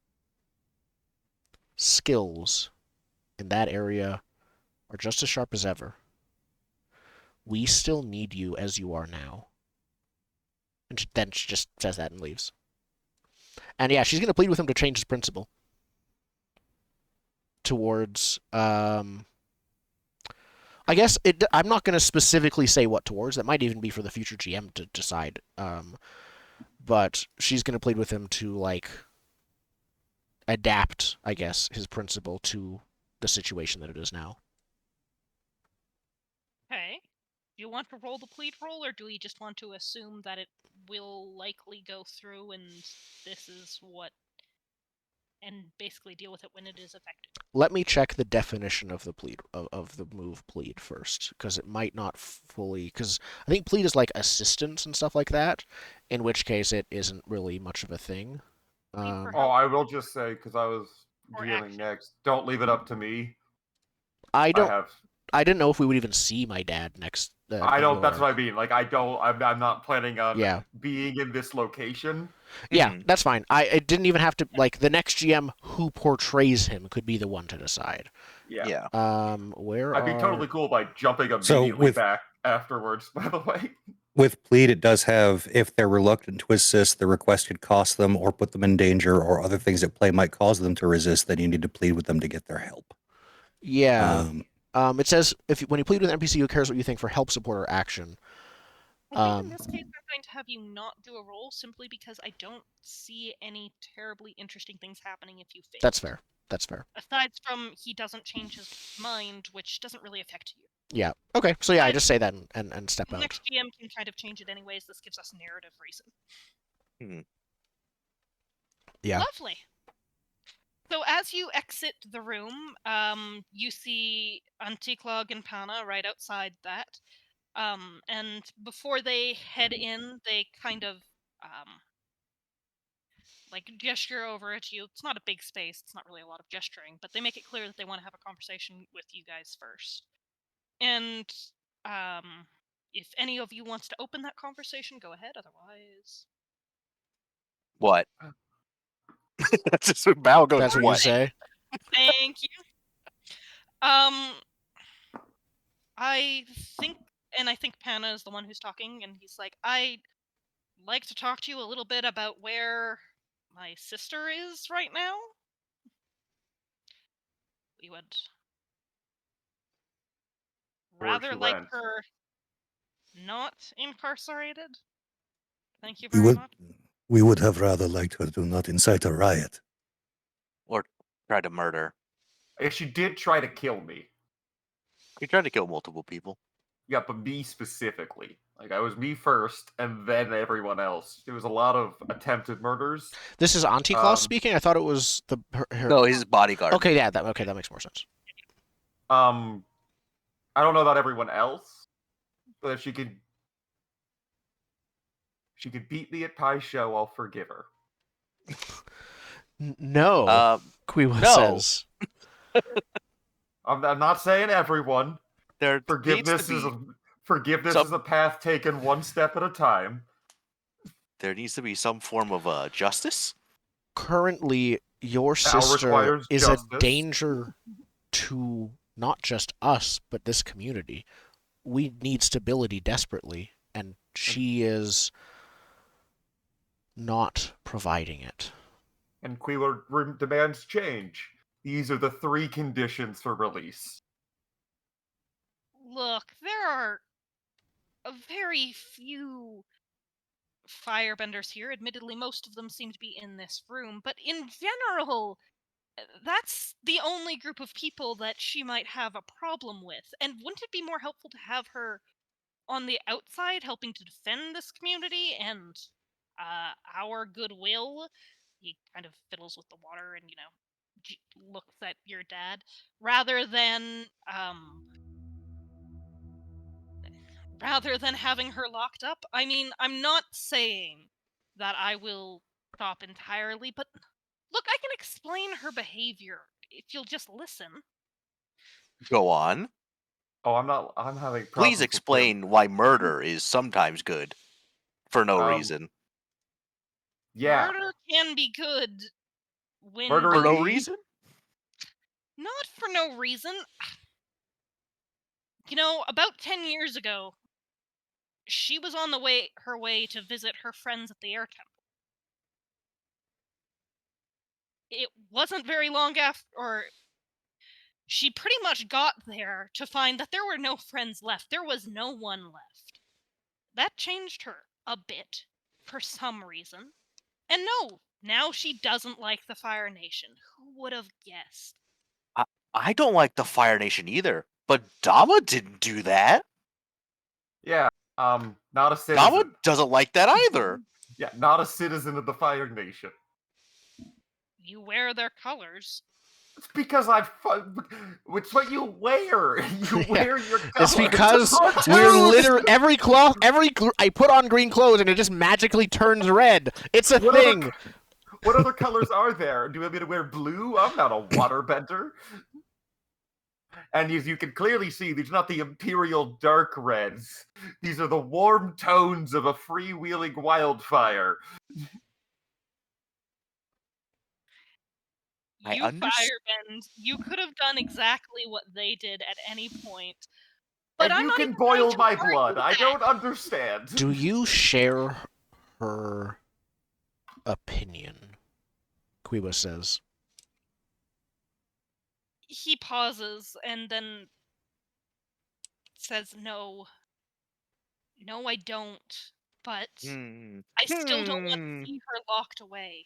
skills in that area are just as sharp as ever. We still need you as you are now." And then she just says that and leaves. And yeah, she's going to plead with him to change his principle towards, I guess I'm not going to specifically say what towards. That might even be for the future GM to decide. But she's going to plead with him to, like, adapt, I guess, his principle to the situation that it is now. Okay. Do you want to roll the plead roll, or do we just want to assume that it will likely go through and this is what... and basically deal with it when it is effective? Let me check the definition of the plead of the move plead first, because it might not fully. Because I think plead is like assistance and stuff like that, in which case it isn't really much of a thing. for Oh, I will just say, because I was Or dealing action. next, don't leave it up to me. I don't. have. I didn't know if we would even see my dad next. I don't. That's Your- what I mean. Like, I don't. I'm not planning on Yeah. being in this location. Yeah, Mhm. that's fine. I didn't even have to like the next GM who portrays him could be the one to decide. Yeah. Where I'd be are... totally cool by jumping So immediately with- back afterwards. By the way. With plead, it does have, if they're reluctant to assist, the request could cost them or put them in danger or other things at play might cause them to resist, then you need to plead with them to get their help. Yeah. It says when you plead with an NPC who cares what you think for help, support, or action. I think in this case, I'm going to have you not do a roll simply because I don't see any terribly interesting things happening if you fail. That's fair. That's fair. Aside from he doesn't change his mind, which doesn't really affect you. Yeah. Okay. So yeah, I just say that and step out. Next GM can kind of change it anyways. This gives us narrative reason. Yeah. Lovely. So as you exit the room, you see Antiklog and Pana right outside that. And before they head in, they kind of like gesture over at you. It's not a big space. It's not really a lot of gesturing, but they make it clear that they want to have a conversation with you guys first. And if any of you wants to open that conversation, go ahead. Otherwise, What? That's just what Bao goes. That's what what? you say. thank you. I think Pana is the one who's talking, and he's like, I'd like to talk to you a little bit about where my sister is right now. We would Where rather she like went. her not incarcerated. Thank you We very would, much. we would have rather liked her to not incite a riot. Or try to murder. She did try to kill me. He tried to kill multiple people. Yeah, but me specifically. Like, I was me first, and then everyone else. There was a lot of attempted murders. This is Antiklaus speaking. I thought it was her. No, he's his bodyguard. Okay, yeah. That makes more sense. I don't know about everyone else, but if she could beat me at Pie Show, I'll forgive her. No, Quiwa no. says. I'm not saying everyone. There Forgiveness needs is to a forgiveness some- is a path taken one step at a time. there needs to be some form of justice. Currently, your Now sister requires is justice. a danger to not just us, but this community. We need stability desperately, and she is not providing it. And Quila demands change. These are the 3 conditions for release. Look, there are a very few firebenders here. Admittedly, most of them seem to be in this room, but in general, that's the only group of people that she might have a problem with. And wouldn't it be more helpful to have her on the outside helping to defend this community and our goodwill? He kind of fiddles with the water and, looks at your dad, rather than having her locked up. I mean, I'm not saying that I will stop entirely, but look, I can explain her behavior if you'll just listen. Go on. Oh, I'm having problems Please with him. explain why murder is sometimes good for no reason. Yeah. Murder can be good when Murder For no me? reason? not for no reason. About 10 years ago, she was on her way to visit her friends at the air temple. It wasn't very long after, or she pretty much got there to find that there were no friends left. There was no one left. That changed her a bit, for some reason. And no, now she doesn't like the Fire Nation. Who would have guessed? I don't like the Fire Nation either, but Dama didn't do that. Yeah. Not a citizen. Dama doesn't like that either. Yeah, not a citizen of the Fire Nation. You wear their colors. It's because it's what you wear. You wear your colors. It's because we're literally I put on green clothes and it just magically turns red. It's a thing. What other colors are there? Do you want me to wear blue? I'm not a waterbender. And as you can clearly see, these are not the imperial dark reds. These are the warm tones of a freewheeling wildfire. You firebend. You could have done exactly what they did at any point. But and I'm you not can even boil trying my to argue blood. I that. don't understand. Do you share her opinion? Quiwa says. He pauses and then says, No, I don't. But I still don't want to see her locked away.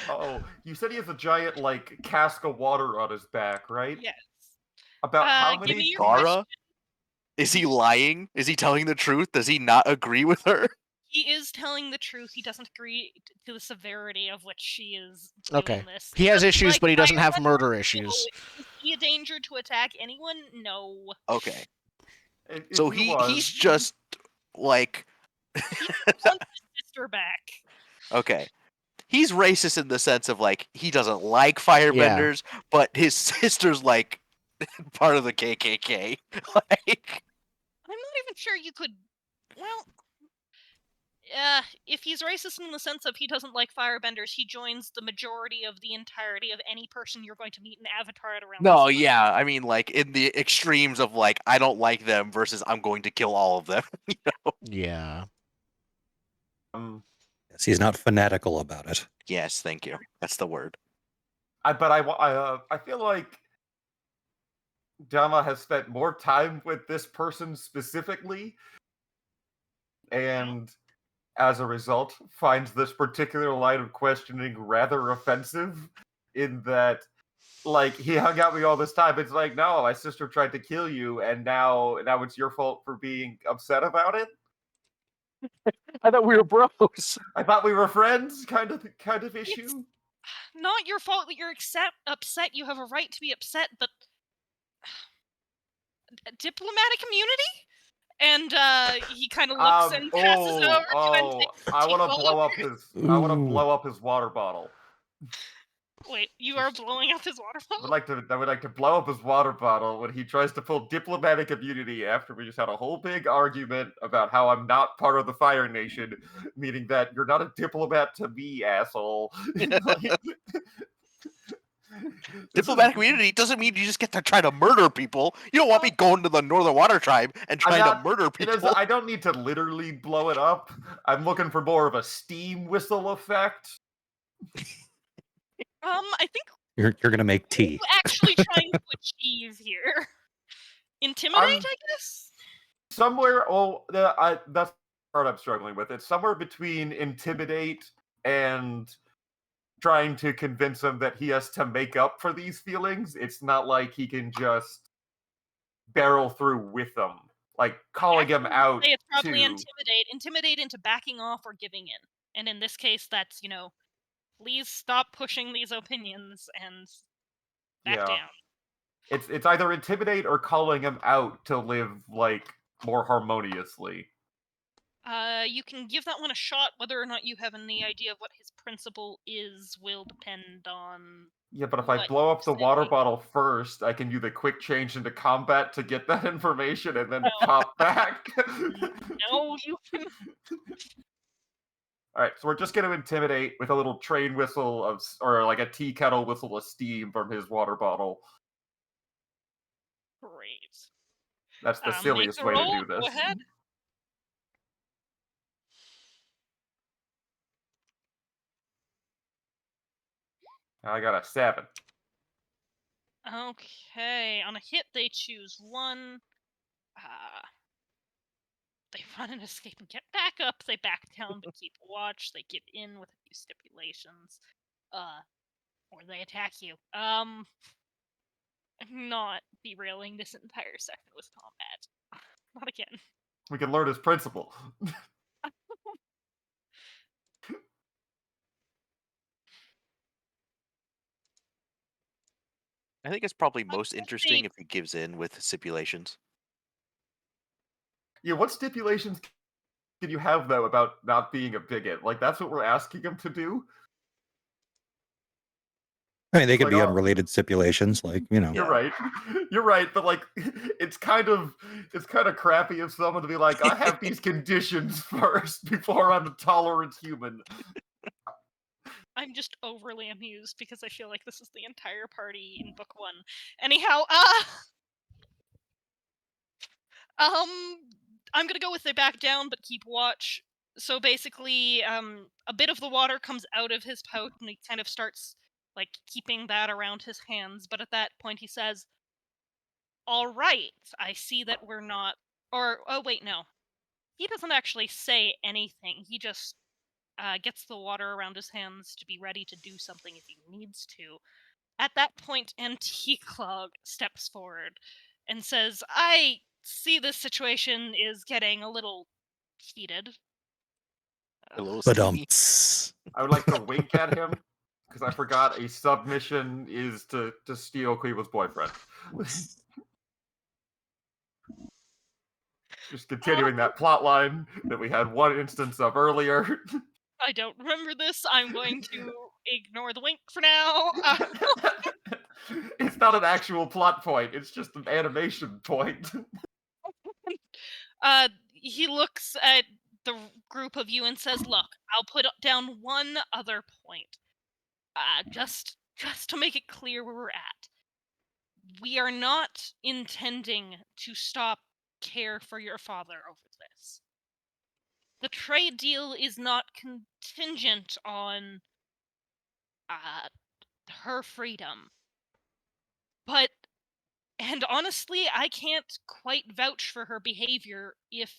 Oh, you said he has a giant, cask of water on his back, right? Yes. About how give many... me your Gara? question. Is he lying? Is he telling the truth? Does he not agree with her? He is telling the truth. He doesn't agree to the severity of which she is doing this. He has But, issues, but he doesn't have firebender, murder no. issues. Is he a danger to attack anyone? No. Okay. If So he was... he's just like He wants his sister back. okay. He's racist in the sense of he doesn't like firebenders, but his sister's part of the KKK. I'm not even sure you could. Well, if he's racist in the sense of he doesn't like firebenders, he joins the majority of the entirety of any person you're going to meet in Avatar at around. No, yeah, I mean in the extremes of I don't like them versus I'm going to kill all of them. Yeah. Yes, he's not fanatical about it. Yes, thank you. That's the word. I feel like Dama has spent more time with this person specifically, and as a result, finds this particular line of questioning rather offensive, in that, he hung out with me all this time. It's no, my sister tried to kill you, and now it's your fault for being upset about it? I thought we were bros. I thought we were friends, kind of issue? It's not your fault that you're upset. You have a right to be upset, but... diplomatic immunity? And he kind of looks and passes over to I want to Well, blow up his. I want to Ooh. blow up his water bottle. Wait, you are blowing up his water I bottle? would like to blow up his water bottle when he tries to pull diplomatic immunity after we just had a whole big argument about how I'm not part of the Fire Nation, meaning that you're not a diplomat to me, asshole. Like, this is- Diplomatic immunity doesn't mean you just get to try to murder people. You don't want me going to the Northern Water Tribe and I'm trying to not. murder It is. people. I don't need to literally blow it up. I'm looking for more of a steam whistle effect. I think You're gonna make what are you tea. actually trying to achieve here? Intimidate, I'm I guess? somewhere. Oh, that's the part I'm struggling with. It's somewhere between intimidate and trying to convince him that he has to make up for these feelings. It's not like he can just barrel through with them. Like calling him Actually, out say it's probably to. intimidate into backing off or giving in. And in this case, that's, please stop pushing these opinions and back Yeah. down. It's either intimidate or calling him out to live like more harmoniously. You can give that one a shot. Whether or not you have any idea of what his principle is will depend on Yeah, but if I what blow you up the water say. bottle first, I can do the quick change into combat to get that information and then No. pop back. No, you can. Alright, so we're just going to intimidate with a little train whistle or like a tea kettle whistle of steam from his water bottle. Great. That's the Make silliest a way to roll. do Go this. ahead. I got a 7. Okay. On a hit, they choose one. They run and escape and get back up. They back down but keep watch. They give in with a few stipulations. Or they attack you. I'm not derailing this entire section with combat. Not again. We can learn his principle. I think it's probably most Okay. interesting if he gives in with stipulations. Yeah, what stipulations can you have, though, about not being a bigot? Like, that's what we're asking him to do? I mean, they could Like, be oh, unrelated stipulations, like you're Yeah. right. You're right, but like it's kind of crappy of someone to be like, I have these conditions first before I'm a tolerant human. I'm just overly amused because I feel like this is the entire party in book one. Anyhow, I'm gonna go with they back down but keep watch. So basically, a bit of the water comes out of his pouch and he kind of starts like keeping that around his hands. But at that point, he says, "All right, I see that we're not." Or oh wait, no, he doesn't actually say anything. He just gets the water around his hands to be ready to do something if he needs to. At that point, Antiquelog steps forward and says, "I see this situation is getting a little heated." A little but steamy. I would like to wink at him because I forgot a submission is to steal Cleveland's boyfriend. Just continuing that plot line that we had one instance of earlier. I don't remember this. I'm going to ignore the wink for now. It's not an actual plot point, it's just an animation point. He looks at the group of you and says, "Look, I'll put down one other point. Just to make it clear where we're at. We are not intending to stop care for your father over this. The trade deal is not contingent on her freedom. But, and honestly, I can't quite vouch for her behavior if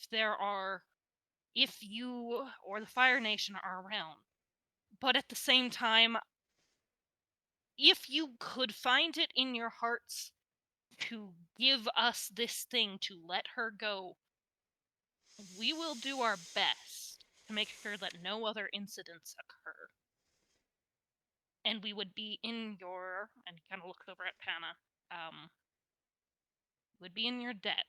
you or the Fire Nation are around. But at the same time, if you could find it in your hearts to give us this thing to let her go, we will do our best to make sure that no other incidents occur. And we would be in your," and he kind of looks over at Panna, would be in your debt.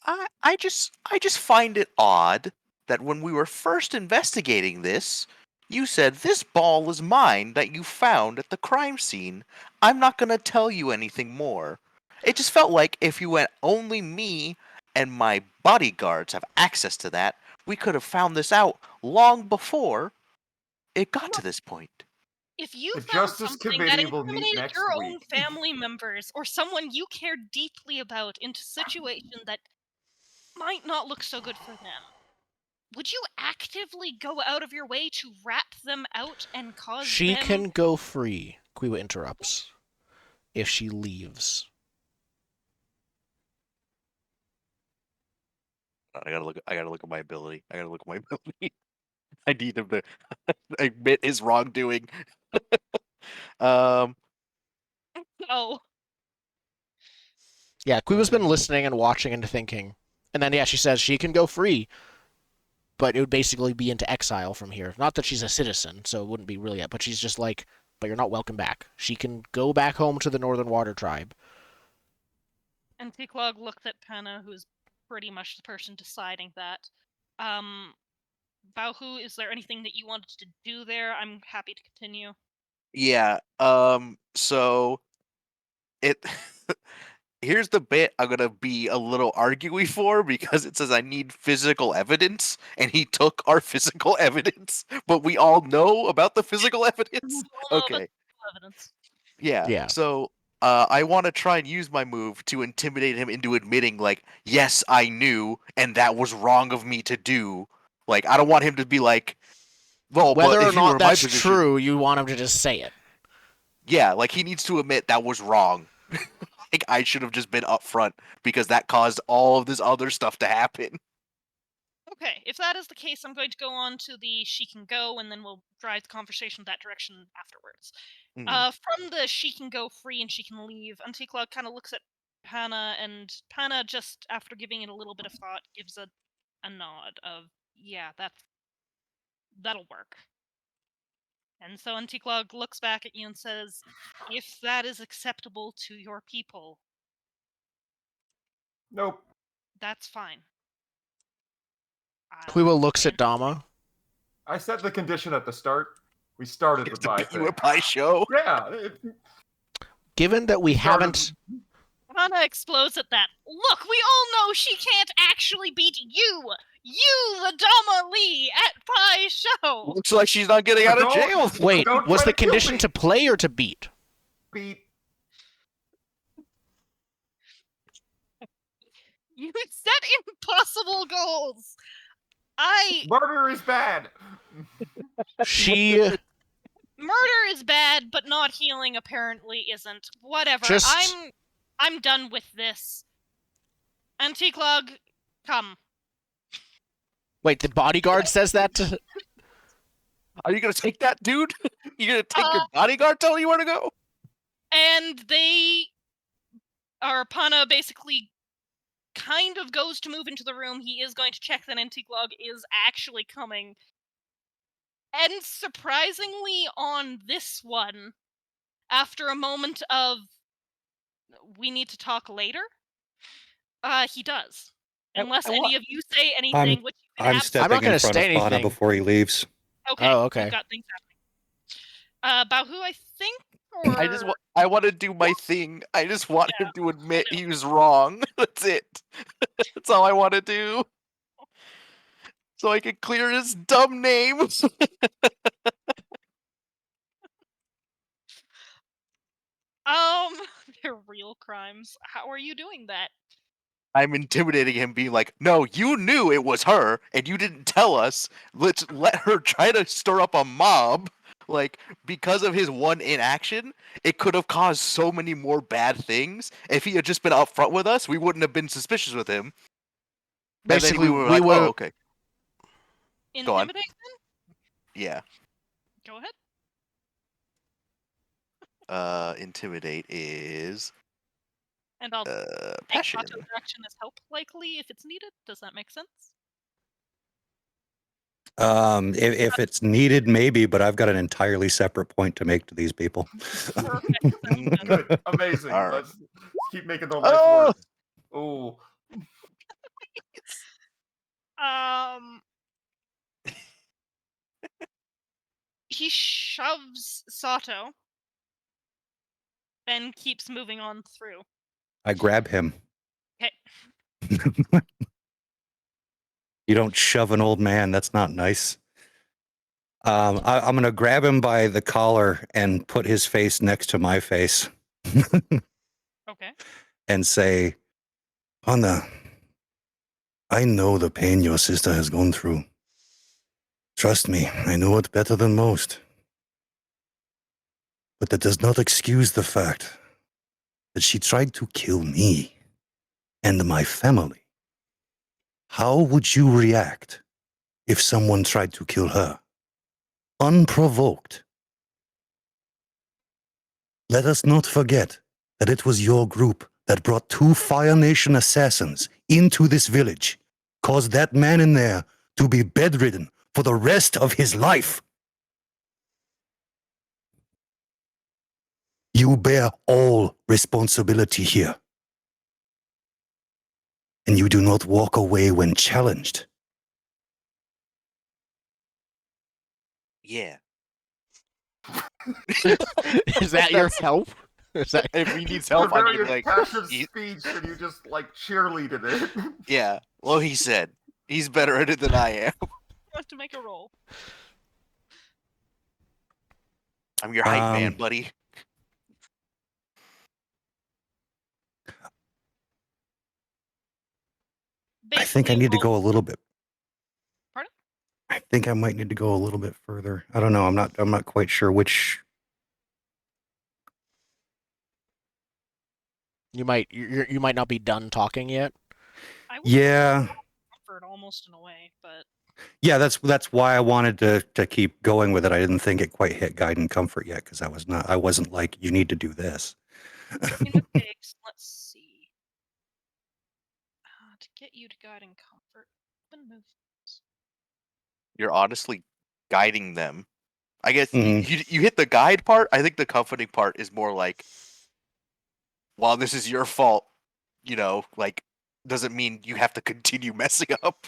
I just find it odd that when we were first investigating this, you said this ball is mine that you found at the crime scene. I'm not going to tell you anything more. It just felt like if you went only me and my bodyguards have access to that, we could have found this out long before it got to this point. If you The found Justice something that Committee will meet incriminated next your own week. family members or someone you care deeply about into a situation that might not look so good for them, would you actively go out of your way to rat them out and cause She them... can go free, Quiwa interrupts, if she leaves. I gotta look at my ability. I need him to admit his wrongdoing. Oh, Yeah, Quiwa's been listening and watching and thinking. And then, yeah, she says she can go free, but it would basically be into exile from here. Not that she's a citizen, so it wouldn't be really but she's just like, but you're not welcome back. She can go back home to the Northern Water Tribe. and Tiklog looks at Panna, who's pretty much the person deciding that. Baohu, is there anything that you wanted to do there? I'm happy to continue. Yeah. So it. Here's the bit I'm gonna be a little arguey for because it says I need physical evidence, and he took our physical evidence, but we all know about the physical evidence. Okay. Evidence. Yeah. Yeah. So I want to try and use my move to intimidate him into admitting, like, yes, I knew, and that was wrong of me to do. Like, I don't want him to be like, well, Whether but or if you were not in my that's position, true, you want him to just say it. yeah, like he needs to admit that was wrong. Like I should have just been upfront because that caused all of this other stuff to happen. Okay, if that is the case, I'm going to go on to the she can go, and then we'll drive the conversation that direction afterwards. From the she can go free and she can leave, Antiklog kind of looks at Panna, and Panna, just after giving it a little bit of thought, gives a nod of, yeah, that'll work. And so Antiklog looks back at you and says, if that is acceptable to your people, Nope. that's fine. Quiwa looks at Dama. I said the condition at the start. We started with To my beat you thing. at pie show. Yeah. Given that we started- haven't... Panna explodes at that. Look, we all know she can't actually beat you! You, the Dama Lee, at Pie Show! Looks like she's not getting out of jail. Wait, Don't was try the to kill condition me. to play or to beat? Beat. You set impossible goals! Murder is bad. She... Murder is bad, but not healing apparently isn't. Whatever. Just- I'm done with this. Antiklog, come. Wait, the bodyguard says that to... Are you gonna take that, dude? You gonna take your bodyguard telling you where to go? And Panna basically kind of goes to move into the room. He is going to check that Antiklog is actually coming. And surprisingly, on this one, after a moment of we need to talk later, he does. Unless any of you say anything, which you can I'm stepping gonna in front say of Pana anything. before he leaves. Okay. Oh, okay. You've got things happening. Baohu, I think, or... I want to do my thing. I just want him to admit he was wrong. That's it. That's all I want to do. So I can clear his dumb name. They're real crimes. How are you doing that? I'm intimidating him, being like, no, you knew it was her, and you didn't tell us. Let's let her try to stir up a mob. Like, because of his one inaction, it could have caused so many more bad things. If he had just been upfront with us, we wouldn't have been suspicious with him. Basically, and then we were we like, would... oh, okay. Go on. Intimidate then? Yeah. Go ahead. Intimidate is And I'll passion. take auto action as help likely if it's needed. Does that make sense? If it's needed, maybe, but I've got an entirely separate point to make to these people. Perfect. Good. Amazing. All right. Let's keep making their life Oh! worse. Ooh. he shoves Sato and keeps moving on through. I grab him. Okay. You don't shove an old man. That's not nice. I'm going to grab him by the collar and put his face next to my face. Okay. And say, Anna, I know the pain your sister has gone through. Trust me, I know it better than most. But that does not excuse the fact that she tried to kill me and my family. How would you react if someone tried to kill her? Unprovoked. Let us not forget that it was your group that brought 2 Fire Nation assassins into this village, caused that man in there to be bedridden for the rest of his life. You bear all responsibility here. And you do not walk away when challenged. Yeah. Is that your help? Is that... If he needs Your help, I very mean, like, impassioned he- speech, and you just like cheerleaded it. yeah. Well, he said he's better at it than I am. You have to make a roll. I'm your hype man, Um, buddy. I think I need to go a little bit. Pardon? I think I might need to go a little bit further. I don't know. I'm not quite sure which. You might not be done talking yet. I would Yeah. comfort almost in a way, but Yeah, that's why I wanted to keep going with it. I didn't think it quite hit guide and comfort yet because I wasn't like, you need to do this. in the case, let's see. To get you to guide and comfort, open move. You're honestly guiding them. I guess Mhm. you hit the guide part. I think the comforting part is more like, while this is your fault, like, doesn't mean you have to continue messing up.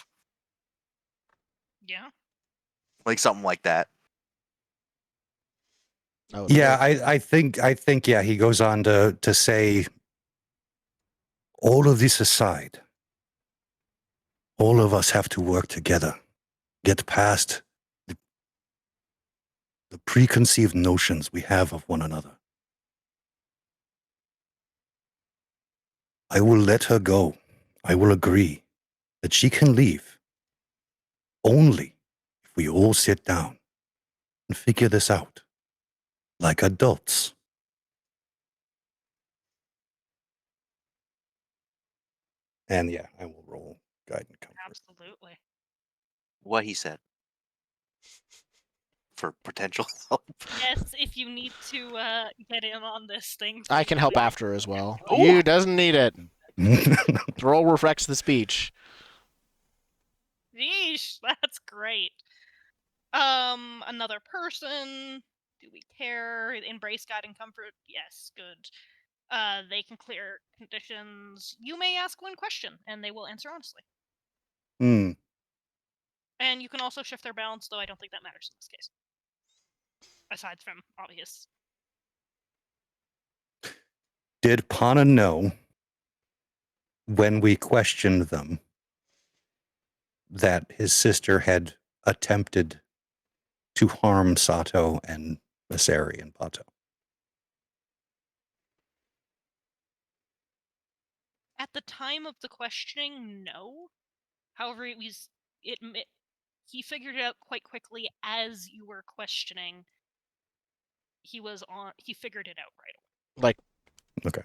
Yeah. Like something like that. Oh, Yeah, I think yeah, he goes on to say, all of this aside, all of us have to work together, get past the preconceived notions we have of one another. I will let her go. I will agree that she can leave. Only if we all sit down and figure this out like adults. And yeah, I will roll guide and comfort. Absolutely. What he said. For potential help. Yes, if you need to get in on this thing. I can help please. after as well. Ooh. You doesn't need it. The roll reflects the speech. Yeesh, that's great. Another person. Do we care? Embrace guide and comfort. Yes, good. They can clear conditions. You may ask one question, and they will answer honestly. Hmm. And you can also shift their balance, though I don't think that matters in this case. Aside from obvious. Did Pana know when we questioned them that his sister had attempted to harm Sato and Masari and Pato? At the time of the questioning, no. However, he figured it out quite quickly as you were questioning. He figured it out right away. Like, okay.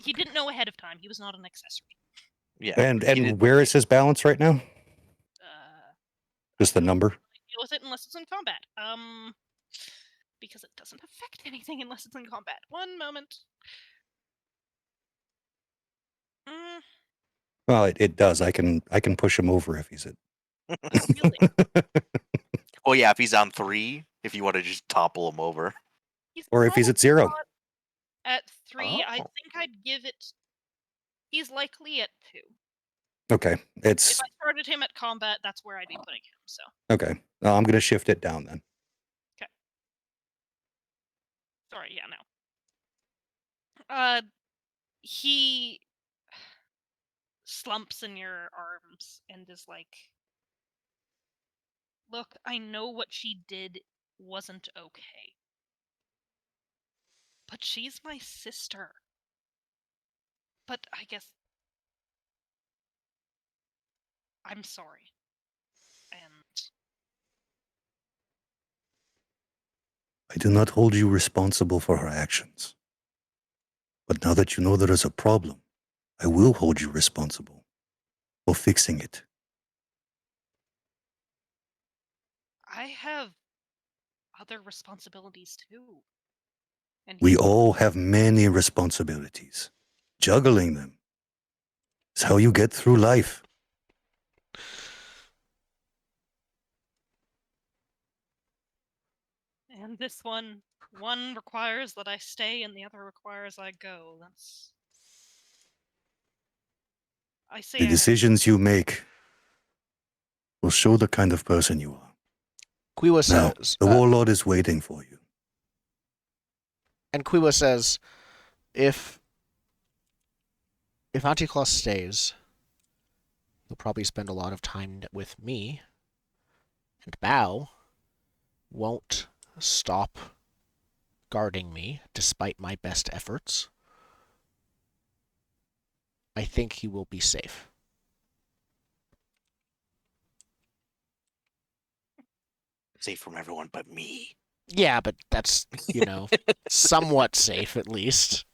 He didn't know ahead of time. He was not an accessory. Yeah. And where is his balance right now? Just the number? Deal with it unless it's in combat. Because it doesn't affect anything unless it's in combat. One moment. Well, it does. I can push him over if he's at. Oh, really? Well, yeah, if he's on 3, if you want to just topple him over. Or if he's at 0. At 3, Oh. I think I'd give it. He's likely at 2. Okay, it's If I started him at combat, that's where I'd be putting him. So okay. I'm going to shift it down then. okay. Sorry, yeah, no. He slumps in your arms and is like, look, I know what she did wasn't okay. But she's my sister. But I guess I'm sorry. And I do not hold you responsible for her actions. But now that you know there is a problem, I will hold you responsible for fixing it. I have other responsibilities too. And We all have many responsibilities. Juggling them is how you get through life. And this one requires that I stay and the other requires I go. That's... I say The I have... decisions you make will show the kind of person you are. Quiwa Now, says, the warlord is waiting for you. and Quiwa says, if Anticlaus stays, he'll probably spend a lot of time with me, and Bao won't stop guarding me despite my best efforts. I think he will be safe. Safe from everyone but me. Yeah, but that's, somewhat safe at least.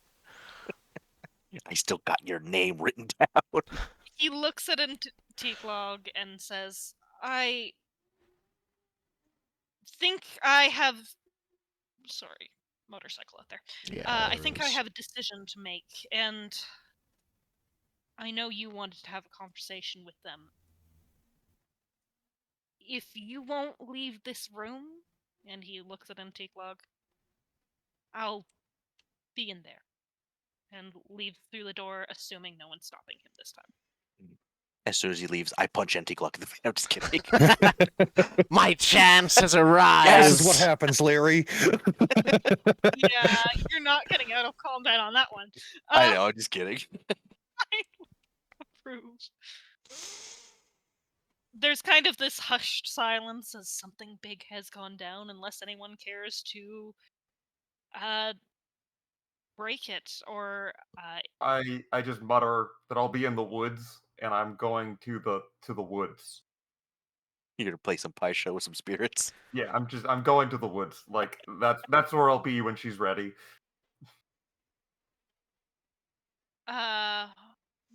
I still got your name written down. He looks at Antiklog and says, I think I have... Sorry, motorcycle out there. Yeah. I think I have a decision to make, and I know you wanted to have a conversation with them. If you won't leave this room, and he looks at Antiklog, I'll be in there. And leave through the door, assuming no one's stopping him this time. As soon as he leaves, I punch Anticlock in the face. I'm just kidding. My chance has arrived. This is what happens, Larry. Yeah, you're not getting out of combat on that one. I know, I'm just kidding. I approve. There's kind of this hushed silence as something big has gone down, unless anyone cares to break it, or I just mutter that I'll be in the woods, and I'm going to the woods. You're gonna play some pie show with some spirits. Yeah, I'm going to the woods. Like that's where I'll be when she's ready.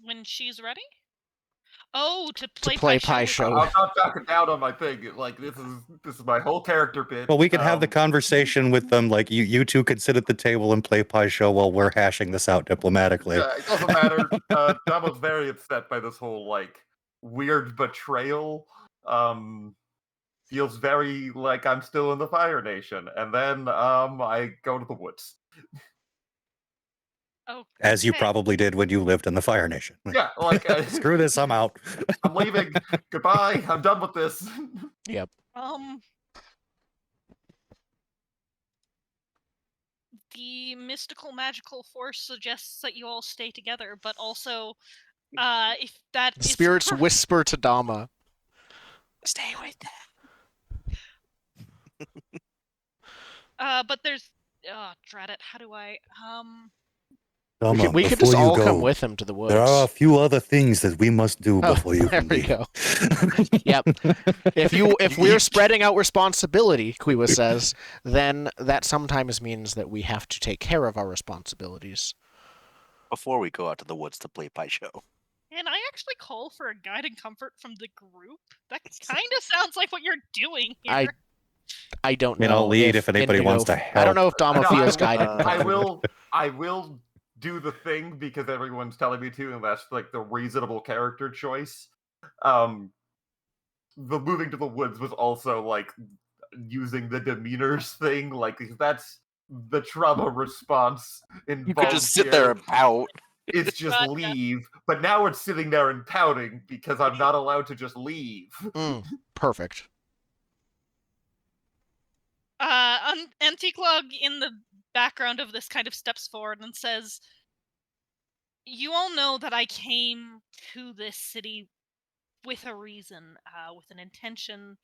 when she's ready? Oh, to To play play pie pie show. show. I'm not backing down on my thing. Like this is my whole character bit. Well, we could have the conversation with them. Like you two could sit at the table and play pie show while we're hashing this out diplomatically. Yeah, it doesn't matter. Dama's very upset by this whole like weird betrayal. Feels very like I'm still in the Fire Nation, and then I go to the woods. Oh, As you probably did when you lived in the Fire Nation. Yeah, like Screw this, I'm out. I'm leaving. Goodbye. I'm done with this. Yep. The mystical magical force suggests that you all stay together, but also, if that is Spirits whisper to Dama. Stay with them. but there's, drat it. How do I? Dama, We could before just you all go, come with him to the woods. there are a few other things that we must do before you there can we leave. go. Yep. If we're spreading out responsibility, Quiwa says, then that sometimes means that we have to take care of our responsibilities. Before we go out to the woods to play pie show. And I actually call for a guide and comfort from the group. That kind of sounds like what you're doing here. I don't know. I mean, I'll lead if anybody Indigo, wants to help. I don't know if Dama feels guided. I will do the thing because everyone's telling me to, and that's like the reasonable character choice. The moving to the woods was also like using the demeanors thing, like that's the trauma response involved. You could just sit there and pout. It's just leave, but now it's sitting there and pouting because I'm not allowed to just leave. Perfect. Antiklog in the background of this kind of steps forward and says, "You all know that I came to this city with a reason, with an intention.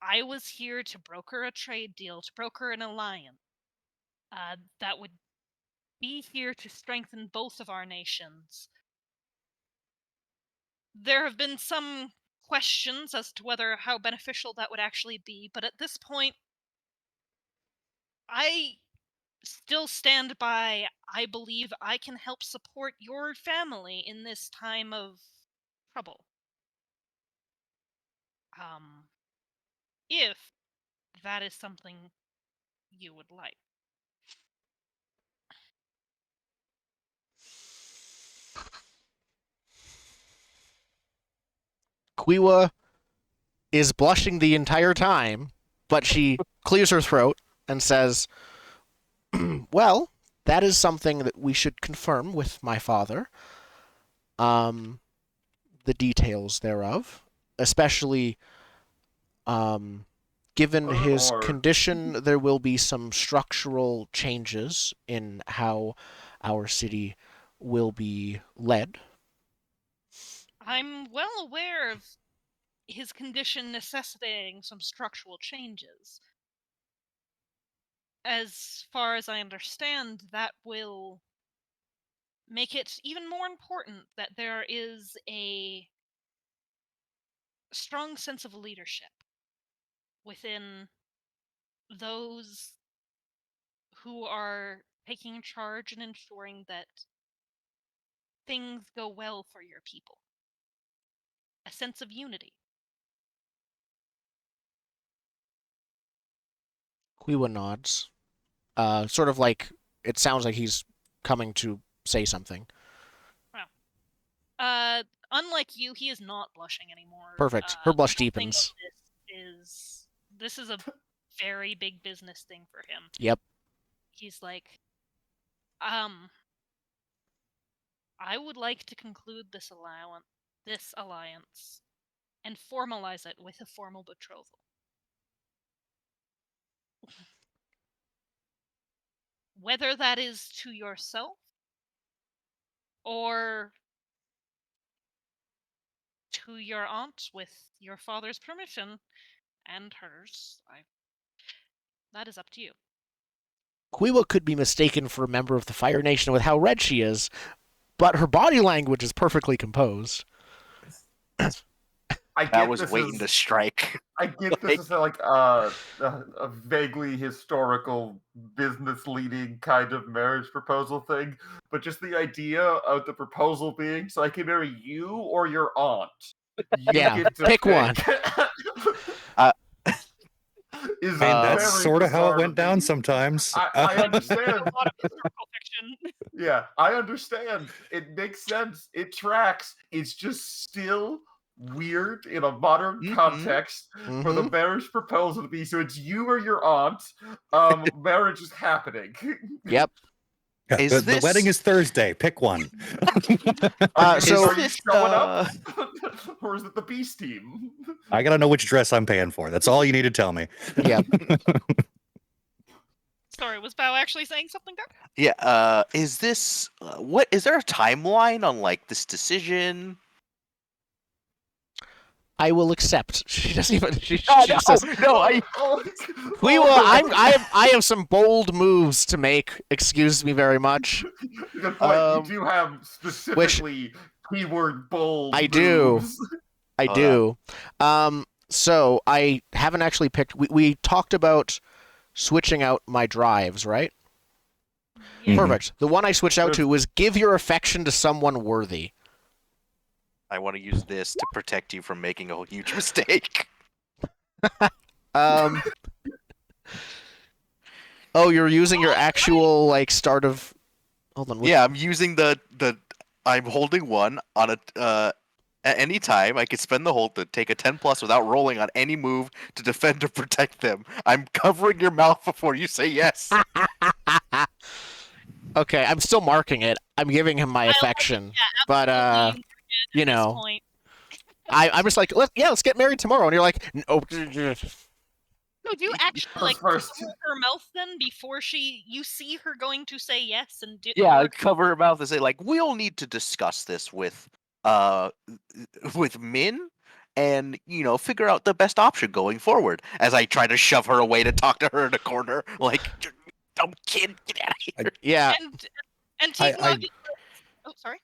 I was here to broker a trade deal, to broker an alliance that would be here to strengthen both of our nations. There have been some questions as to whether how beneficial that would actually be, but at this point, I still stand by. I believe I can help support your family in this time of trouble. If that is something you would like." Quiwa is blushing the entire time, but she clears her throat and says, "Well, that is something that we should confirm with my father. The details thereof, especially given his Furthermore, condition, there will be some structural changes in how our city will be led." I'm well aware of his condition necessitating some structural changes. As far as I understand, that will make it even more important that there is a strong sense of leadership within those who are taking charge and ensuring that things go well for your people. A sense of unity. Quiwa nods, sort of like it sounds like he's coming to say something. Unlike you, he is not blushing anymore. Perfect. Her blush The whole thing deepens. of this is a very big business thing for him. Yep. He's like, I would like to conclude this alliance and formalize it with a formal betrothal. Whether that is to yourself or to your aunt with your father's permission and hers, that is up to you. Quiwa could be mistaken for a member of the Fire Nation with how red she is, but her body language is perfectly composed. I That get was this waiting is, to strike. I get this Like- is like a vaguely historical business leading kind of marriage proposal thing, but just the idea of the proposal being, so I can marry you or your aunt. You Yeah, get to pick one. Uh, is I mean, that's very sort of how bizarre it to went down me. sometimes. I understand. A lot of historical fiction. Yeah, I understand. It makes sense. It tracks. It's just still weird in a modern Mhm. context for the marriage proposal to be, so it's you or your aunt. Marriage is happening. Yep. Yeah, Is the wedding this- is Thursday. Pick one. Are So- you this, showing up? Or is it the Beast team? I gotta know which dress I'm paying for. That's all you need to tell me. Yep. Sorry, was Bao actually saying something there? Yeah. Is this what? Is there a timeline on like this decision? I will accept. She doesn't even. She No, just says, no, I. "Quiwa, I have some bold moves to make. Excuse me very much." Good point. Um, You do have specifically keyword bold. I do. moves. I Hold do. So I haven't actually picked. We talked about switching out my drives, right? Mhm. Perfect. The one I switched out to was give your affection to someone worthy. I want to use this to protect you from making a huge mistake. Oh, you're using your actual like start of. Hold on. Yeah, I'm using the. I'm holding one on a. At any time, I could spend the hold to take a 10+ without rolling on any move to defend or protect them. I'm covering your mouth before you say yes. Okay, I'm still marking it. I'm giving him my affection, but Absolutely you at this know, point. I'm just like, let's get married tomorrow, and you're like, no. No, do you actually like First. cover her mouth then before you see her going to say yes and do? Yeah, or- cover her mouth and say like, we'll need to discuss this uh with Min, and figure out the best option going forward. As I try to shove her away to talk to her in a corner, like, "You dumb kid, get out of here." Yeah. And I- Teague oh, sorry.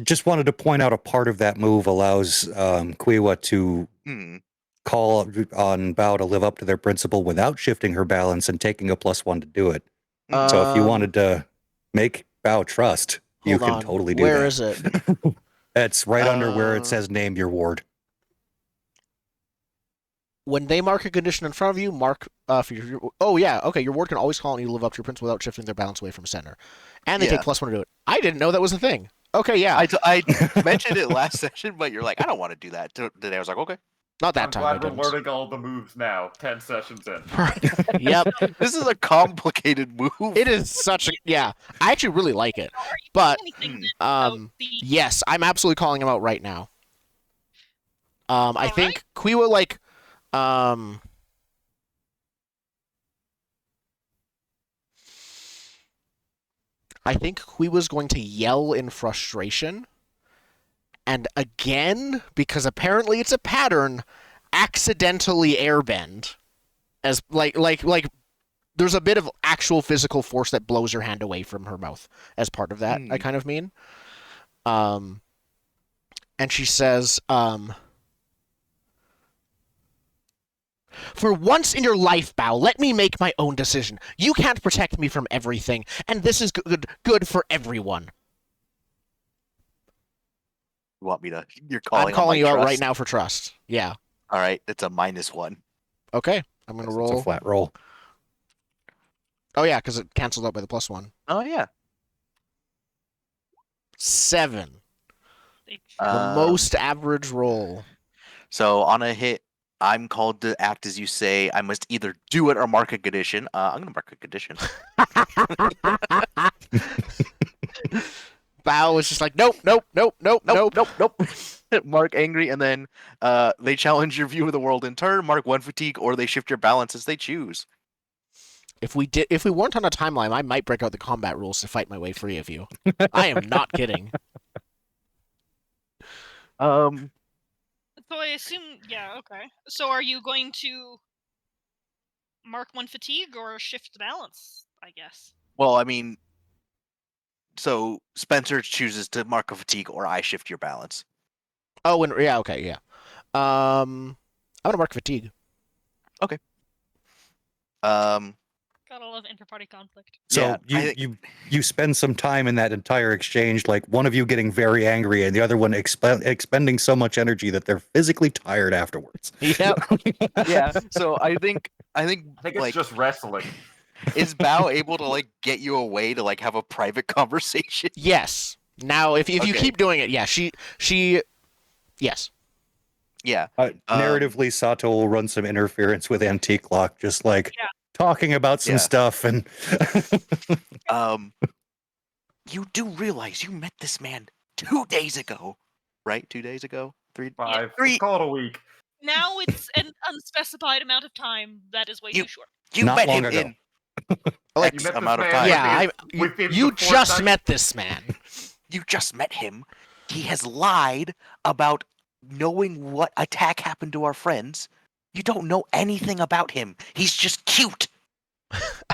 Just wanted to point out a part of that move allows Quiwa to Hmm. call on Bao to live up to their principle without shifting her balance and taking a +1 to do it. So if you wanted to make Bao trust, you hold can on. totally do Where that. is it? It's right under where it says name your ward. When they mark a condition in front of you, mark for your. Oh yeah, okay. Your ward can always call on you to live up to your principle without shifting their balance away from center, and they take +1 to do it. I didn't know that was a thing. Okay, yeah. I mentioned it last session, but you're like, I don't want to do that today. I was like, okay. Not that I'm time. I glad we're didn't. learning all the moves now. 10 sessions in. Yep. This is a complicated move. It is such a I actually really like it. Are you But saying anything about the yes, I'm absolutely calling him out right now. I think Quiwa like I think Quiwa's going to yell in frustration. And again, because apparently it's a pattern, accidentally airbend. As like there's a bit of actual physical force that blows her hand away from her mouth as part of that, I kind of mean. And she says, for once in your life, Bao, let me make my own decision. You can't protect me from everything, and this is good for everyone. You want me to? You're calling. I'm calling you out trust? right now for trust. Yeah. All right, it's a -1. Okay, I'm gonna roll. It's a flat roll. Oh yeah, because it cancels out by the +1. Oh yeah. 7. they- The most average roll. So on a hit, I'm called to act as you say. I must either do it or mark a condition. I'm gonna mark a condition. Bao was just like, nope. Mark angry, and then they challenge your view of the world in turn. Mark 1 fatigue, or they shift your balance as they choose. If we weren't on a timeline, I might break out the combat rules to fight my way free of you. I am not kidding. So I assume, yeah, okay. So are you going to mark 1 fatigue or shift balance, I guess? Well, I mean, so Spencer chooses to mark a fatigue, or I shift your balance. Oh, and yeah, okay, yeah. I'm gonna mark fatigue. Okay. Gotta love inter-party conflict. So Yeah, you spend some time in that entire exchange, like one of you getting very angry and the other one expending so much energy that they're physically tired afterwards. Yep. yeah. So I think I think it's like, just wrestling. is Bao able to like get you away to like have a private conversation? Yes. Now, if you Okay. keep doing it, yeah, she yes. Yeah. Narratively, Sato will run some interference with Antique Lock, just like talking about some stuff. And you do realize you met this man 2 days ago, right? 2 days ago, 3, 5. Three. Let's call it a week. Now it's an unspecified amount of time. That is way too short. You Not met long him ago. in Like, X You met this amount of man time. yeah, within you the just fortnight? met this man. You just met him. He has lied about knowing what attack happened to our friends. You don't know anything about him. He's just cute.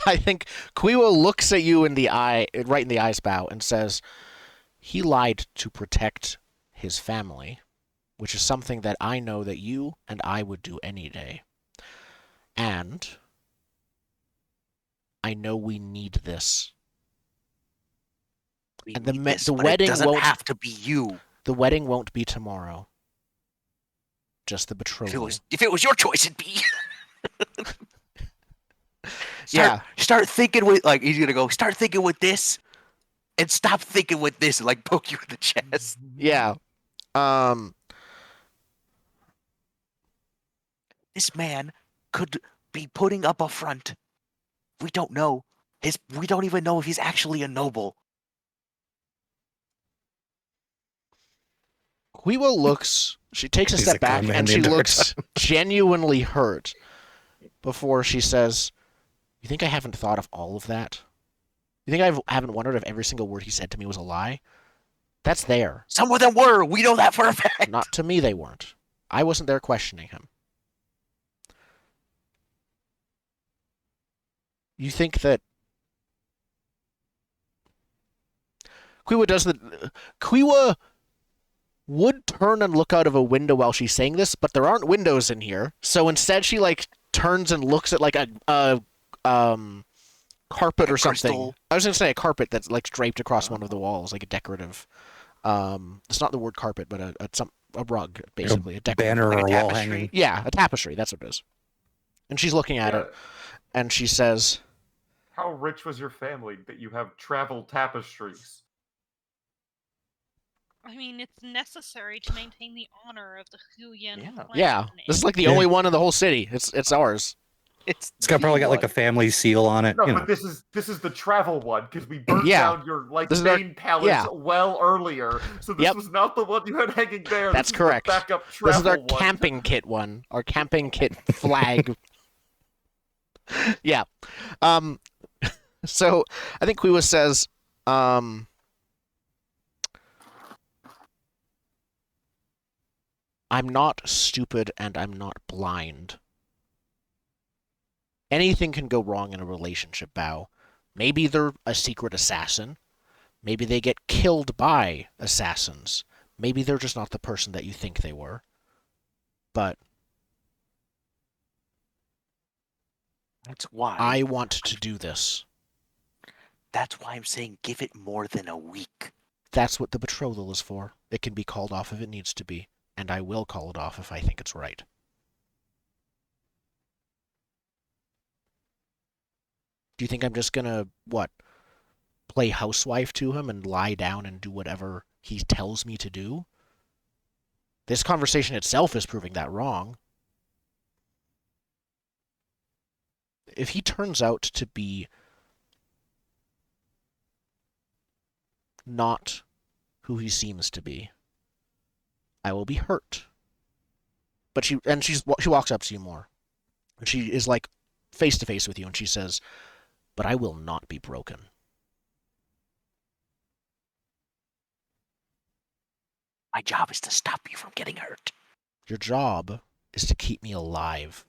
I think Quiwa looks at you in the eye, right in the eyes, Bao, and says, he lied to protect his family, which is something that I know that you and I would do any day. And I know we need this. We And the need me- this, the but wedding it doesn't won't- have to be you. The wedding won't be tomorrow. Just the betrothal. If it was your choice, it'd be. Yeah. Start thinking with like he's gonna go. Start thinking with this, and stop thinking with this, and like poke you in the chest. Yeah. This man could be putting up a front. We don't know. We don't even know if he's actually a noble. Quiwa looks, she takes a He's step a con back man and the she entire looks genuinely hurt. before she says, "You think I haven't thought of all of that? You think I haven't wondered if every single word he said to me was a lie? That's there. Some of them were. We know that for a fact. Not to me, they weren't. I wasn't there questioning him. You think that Quiwa does the Quiwa would turn and look out of a window while she's saying this, but there aren't windows in here. So instead, she like turns and looks at like a carpet Like a or something. crystal. I was gonna say a carpet that's like draped across one of the walls, like a decorative. It's not the word carpet, but a rug, basically a decorative banner like a or a wall tapestry. hanging. Yeah, a tapestry. That's what it is. And she's looking at it, and she says, How rich was your family that you have travel tapestries? I mean, it's necessary to maintain the honor of the Huyan Yeah. clan. "Yeah, this is like the Yeah. only one in the whole city. It's ours." It's Probably got like the the family seal on it. No, you but know. this is the travel one because we burnt Yeah. down your like This is our- main palace yeah. well earlier. So this Yep. was not the one you had hanging there. That's this is correct. The backup travel This is our one. camping kit one. Our camping kit flag. Yeah. So I think Quiwa says, "I'm not stupid and I'm not blind. Anything can go wrong in a relationship, Bao. Maybe they're a secret assassin. Maybe they get killed by assassins. Maybe they're just not the person that you think they were. But That's why. I want to do this. That's why I'm saying give it more than a week. That's what the betrothal is for. It can be called off if it needs to be, and I will call it off if I think it's right." Do you think I'm just gonna, what, play housewife to him and lie down and do whatever he tells me to do? This conversation itself is proving that wrong. If he turns out to be not who he seems to be, I will be hurt. But she walks up to you more, and she is like face to face with you, and she says, "But I will not be broken." My job is to stop you from getting hurt. Your job is to keep me alive.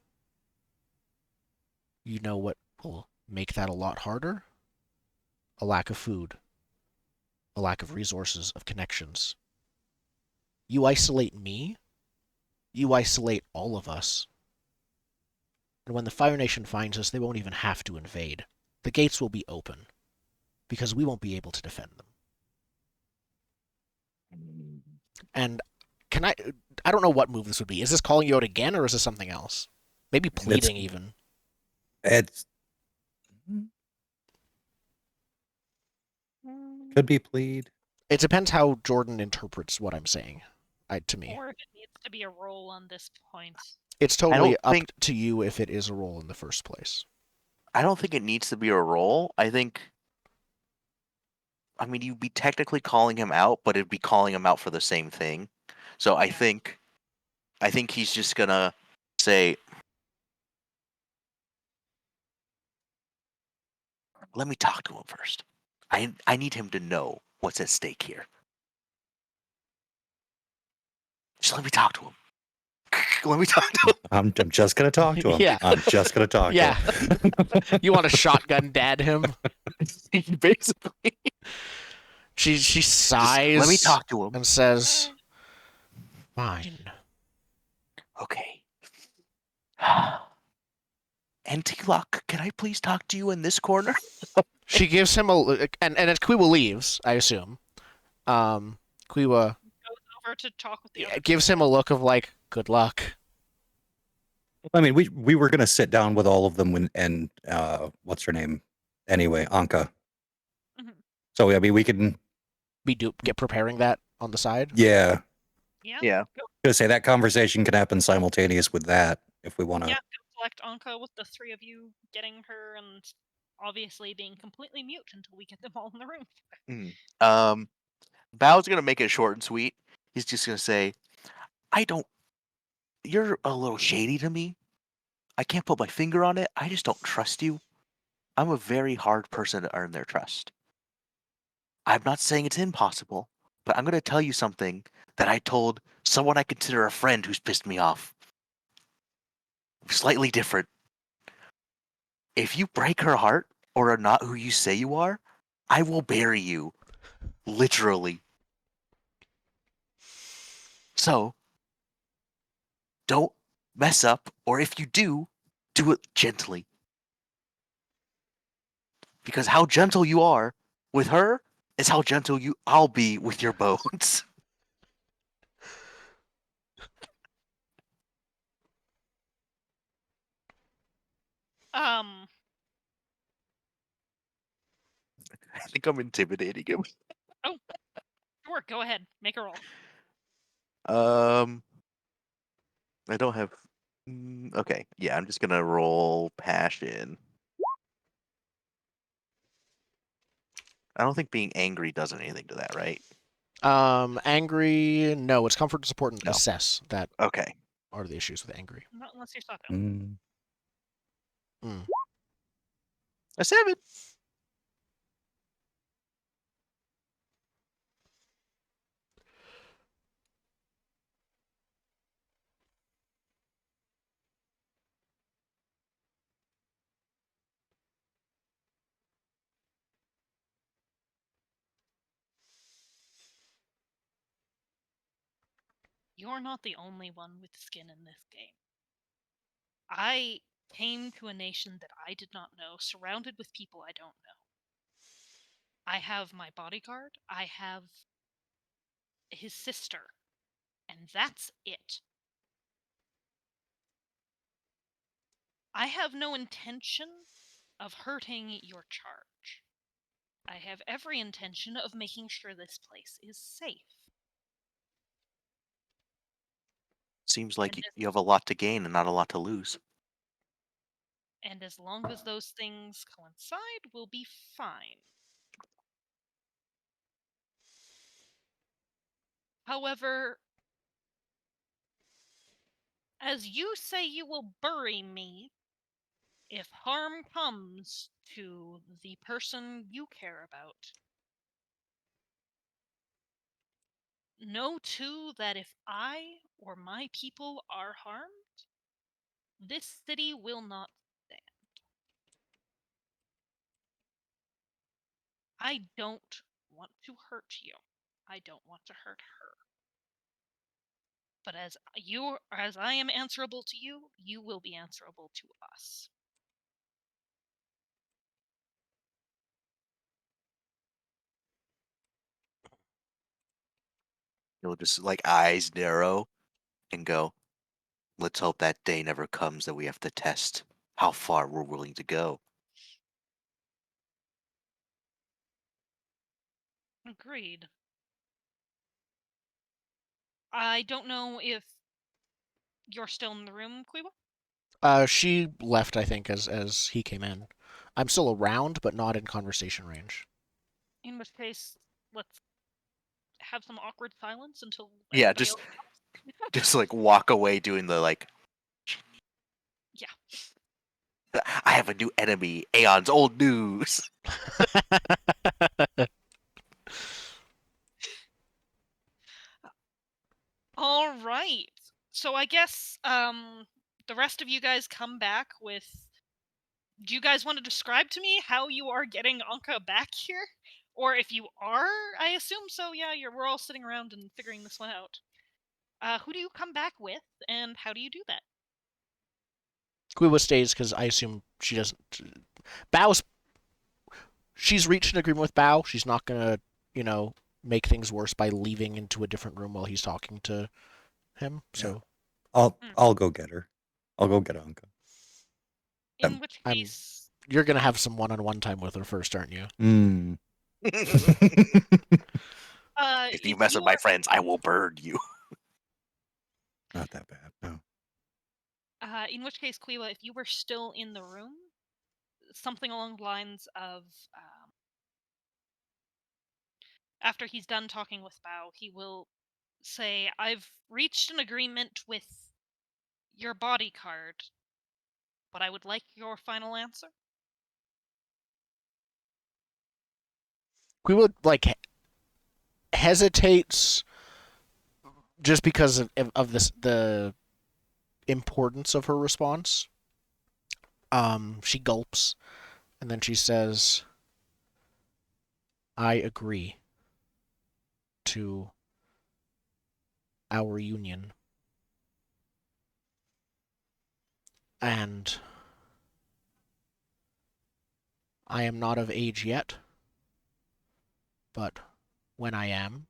You know what will make that a lot harder? A lack of food. A lack of resources, of connections. You isolate me, you isolate all of us. And when the Fire Nation finds us, they won't even have to invade. The gates will be open, because we won't be able to defend them. And I don't know what move this would be. Is this calling you out again, or is this something else? Maybe pleading, even. It's could be plead. It depends how Jordan interprets what I'm saying, to me. Or if it needs to be a roll on this point. It's totally don't up think- to you if it is a role in the first place. I don't think it needs to be a roll. I mean, you'd be technically calling him out, but it'd be calling him out for the same thing. So I think he's just gonna say, "Let me talk to him first. I need him to know what's at stake here. Just let me talk to him. Let me talk to him." I'm just gonna talk to him. Yeah. I'm just gonna talk Yeah. to him. You want to shotgun dad him? Basically, She just sighs let me talk to him. and says, "Fine." Okay. Anti-lock, can I please talk to you in this corner? She gives him a look, and as Quiwa leaves, I assume, Quiwa Over to talk with the other. gives him a look of like, "Good luck." I mean, we were gonna sit down with all of them and what's her name? Anyway, Anka. Mhm. So I mean, we can. Get preparing that on the side. Yeah, Yeah. Yeah. gonna say that conversation can happen simultaneous with that if we want to. Yeah. Select Anka with the three of you getting her and obviously being completely mute until we get them all in the room. Bao's gonna make it short and sweet. He's just gonna say, you're a little shady to me. I can't put my finger on it. I just don't trust you. I'm a very hard person to earn their trust. I'm not saying it's impossible, but I'm going to tell you something that I told someone I consider a friend who's pissed me off. Slightly different. If you break her heart or are not who you say you are, I will bury you. Literally. So, don't mess up, or if you do it gently. Because how gentle you are with her is how gentle I'll be with your bones. Um, I think I'm intimidating him. oh, sure, go ahead. Make a roll. I don't have. Okay, yeah, I'm just gonna roll passion. I don't think being angry does anything to that, right? Angry. No, it's comfort, support, and No. assess that Okay. are the issues with angry. Not unless you're stuck. Mm. A 7. You're not the only one with skin in this game. I came to a nation that I did not know, surrounded with people I don't know. I have my bodyguard, I have his sister, and that's it. I have no intention of hurting your charge. I have every intention of making sure this place is safe. Seems And like you have a lot to gain and not a lot to lose. and as long as those things coincide, we'll be fine. However, as you say you will bury me, if harm comes to the person you care about, know too that if I or my people are harmed, this city will not stand. I don't want to hurt you. I don't want to hurt her. But as I am answerable to you, you will be answerable to us. You'll just like eyes narrow and go, let's hope that day never comes that we have to test how far we're willing to go. Agreed. I don't know if you're still in the room, Quiwa. She left, I think, as he came in. I'm still around, but not in conversation range. In which case, let's have some awkward silence until Yeah, everybody else. just like walk away doing the like, Yeah. I have a new enemy, Aeon's old news. All right. So I guess the rest of you guys come back with. Do you guys want to describe to me how you are getting Anka back here? Or if you are, I assume so. Yeah, we're all sitting around and figuring this one out. Who do you come back with, and how do you do that? Quiwa stays because I assume she doesn't. Bao's. She's reached an agreement with Bao. She's not gonna, make things worse by leaving into a different room while he's talking to him. So I'll go get her. I'll go get Anka. In which I'm. case, You're gonna have some one-on-one time with her first, aren't you? If you mess with my friends, I will burn you. Not that bad. No. in which case, Quiwa, if you were still in the room, something along the lines of, after he's done talking with Bao, he will say, "I've reached an agreement with your bodyguard. but I would like your final answer. Quiwa hesitates just because of this the importance of her response. She gulps, and then she says, "I agree to our union, and I am not of age yet, but when I am,"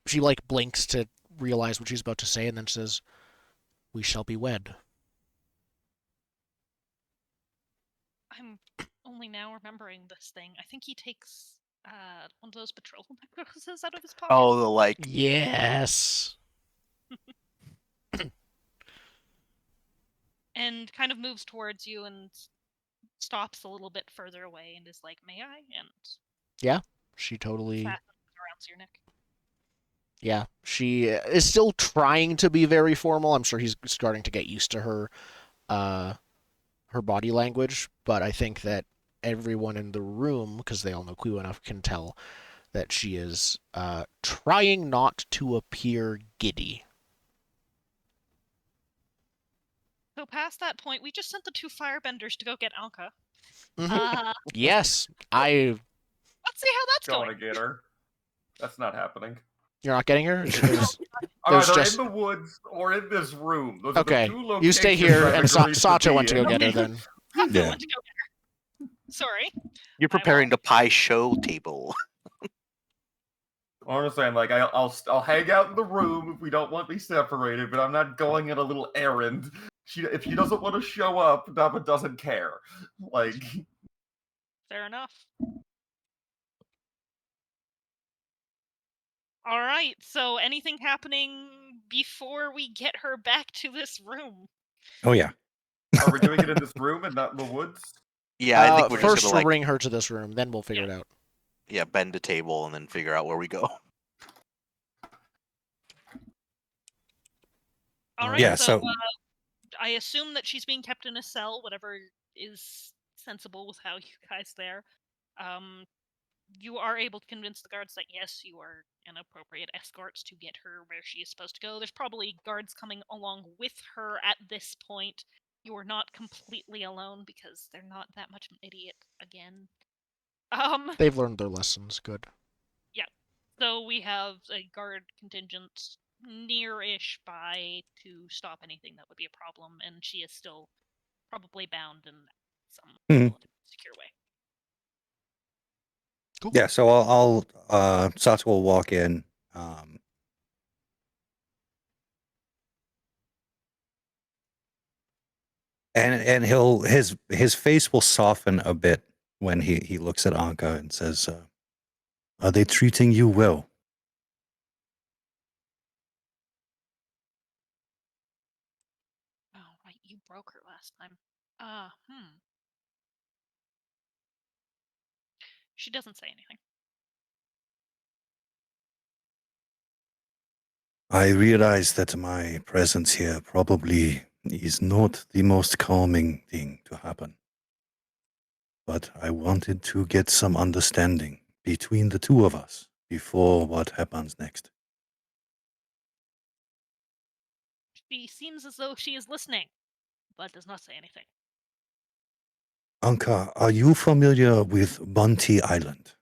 she blinks to realize what she's about to say, and then says, "We shall be wed." I'm only now remembering this thing. I think he takes one of those betrothal necklaces out of his pocket. Oh, the like. Yes. And kind of moves towards you and stops a little bit further away and is like, "May I?" And Yeah, she totally. fastens around your neck. Yeah, she is still trying to be very formal. I'm sure he's starting to get used to her body language, but I think that everyone in the room, because they all know Quiwa enough, can tell that she is trying not to appear giddy. So past that point, we just sent the 2 firebenders to go get Alka. Mm-hmm. Yes, let's see how that's Going going. to get her. That's not happening. You're not getting her? Either in the woods or in this room. Those okay. are the 2 locations You stay here, and Sato went to go get her then. Sato went to go get her. Sorry. You're preparing the pie show table. I understand, like, I'll hang out in the room if we don't want to be separated, but I'm not going on a little errand. If she doesn't want to show up, Napa doesn't care. Like, fair enough. All right, so anything happening before we get her back to this room? Oh, yeah. Are we doing it in this room and not in the woods? Yeah, I think we're first just gonna bring her to this room, then we'll figure it out. Yeah, bend the table and then figure out where we go. All right, Yeah, so I assume that she's being kept in a cell, whatever is sensible with how you guys there. You are able to convince the guards that yes, you are an appropriate escort to get her where she is supposed to go. There's probably guards coming along with her at this point. You are not completely alone because they're not that much of an idiot again. They've learned their lessons. Good. Yeah. So we have a guard contingent near-ish by to stop anything that would be a problem, and she is still probably bound in some secure way. Cool. Yeah, so I'll Sato will walk in. And his face will soften a bit when he looks at Anka and says, "Are they treating you well?" Oh, right, you broke her last time. She doesn't say anything. I realize that my presence here probably is not the most calming thing to happen. But I wanted to get some understanding between the 2 of us before what happens next. She seems as though she is listening, but does not say anything. Anka, are you familiar with Bunty Island?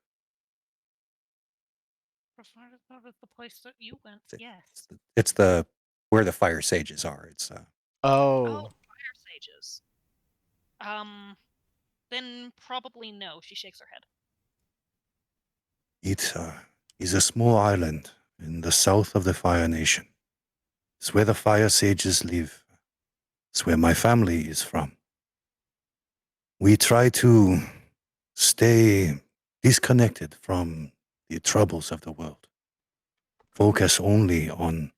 That was the place that you went. Yes. It's where the fire sages are. It's Oh, fire sages. Then probably no. She shakes her head. It is a small island in the south of the Fire Nation. It's where the fire sages live. It's where my family is from. We try to stay disconnected from the troubles of the world. Focus only on,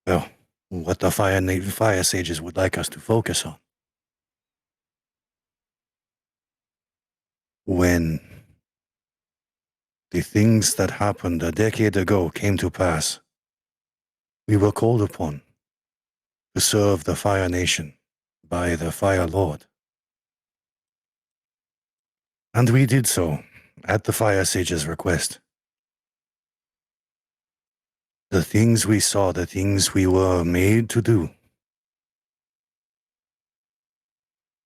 well, what the fire sages would like us to focus on. When the things that happened a decade ago came to pass, we were called upon to serve the Fire Nation by the Fire Lord. And we did so at the Fire Sage's request. The things we saw, the things we were made to do.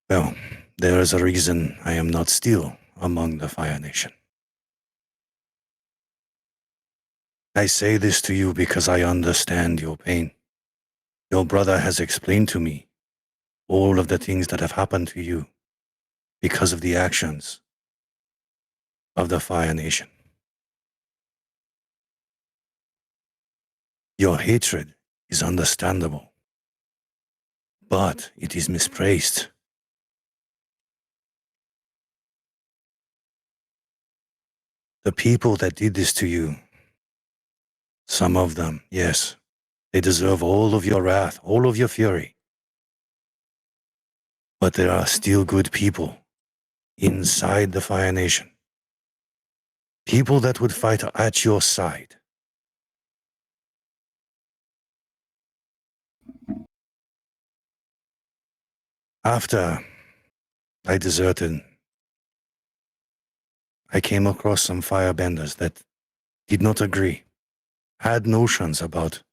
Well, there is a reason I am not still among the Fire Nation. I say this to you because I understand your pain. Your brother has explained to me all of the things that have happened to you because of the actions of the Fire Nation. Your hatred is understandable, but it is misplaced. The people that did this to you, some of them, yes, they deserve all of your wrath, all of your fury. But there are still good people inside the Fire Nation. People that would fight at your side. After I deserted, I came across some firebenders that did not agree, had notions about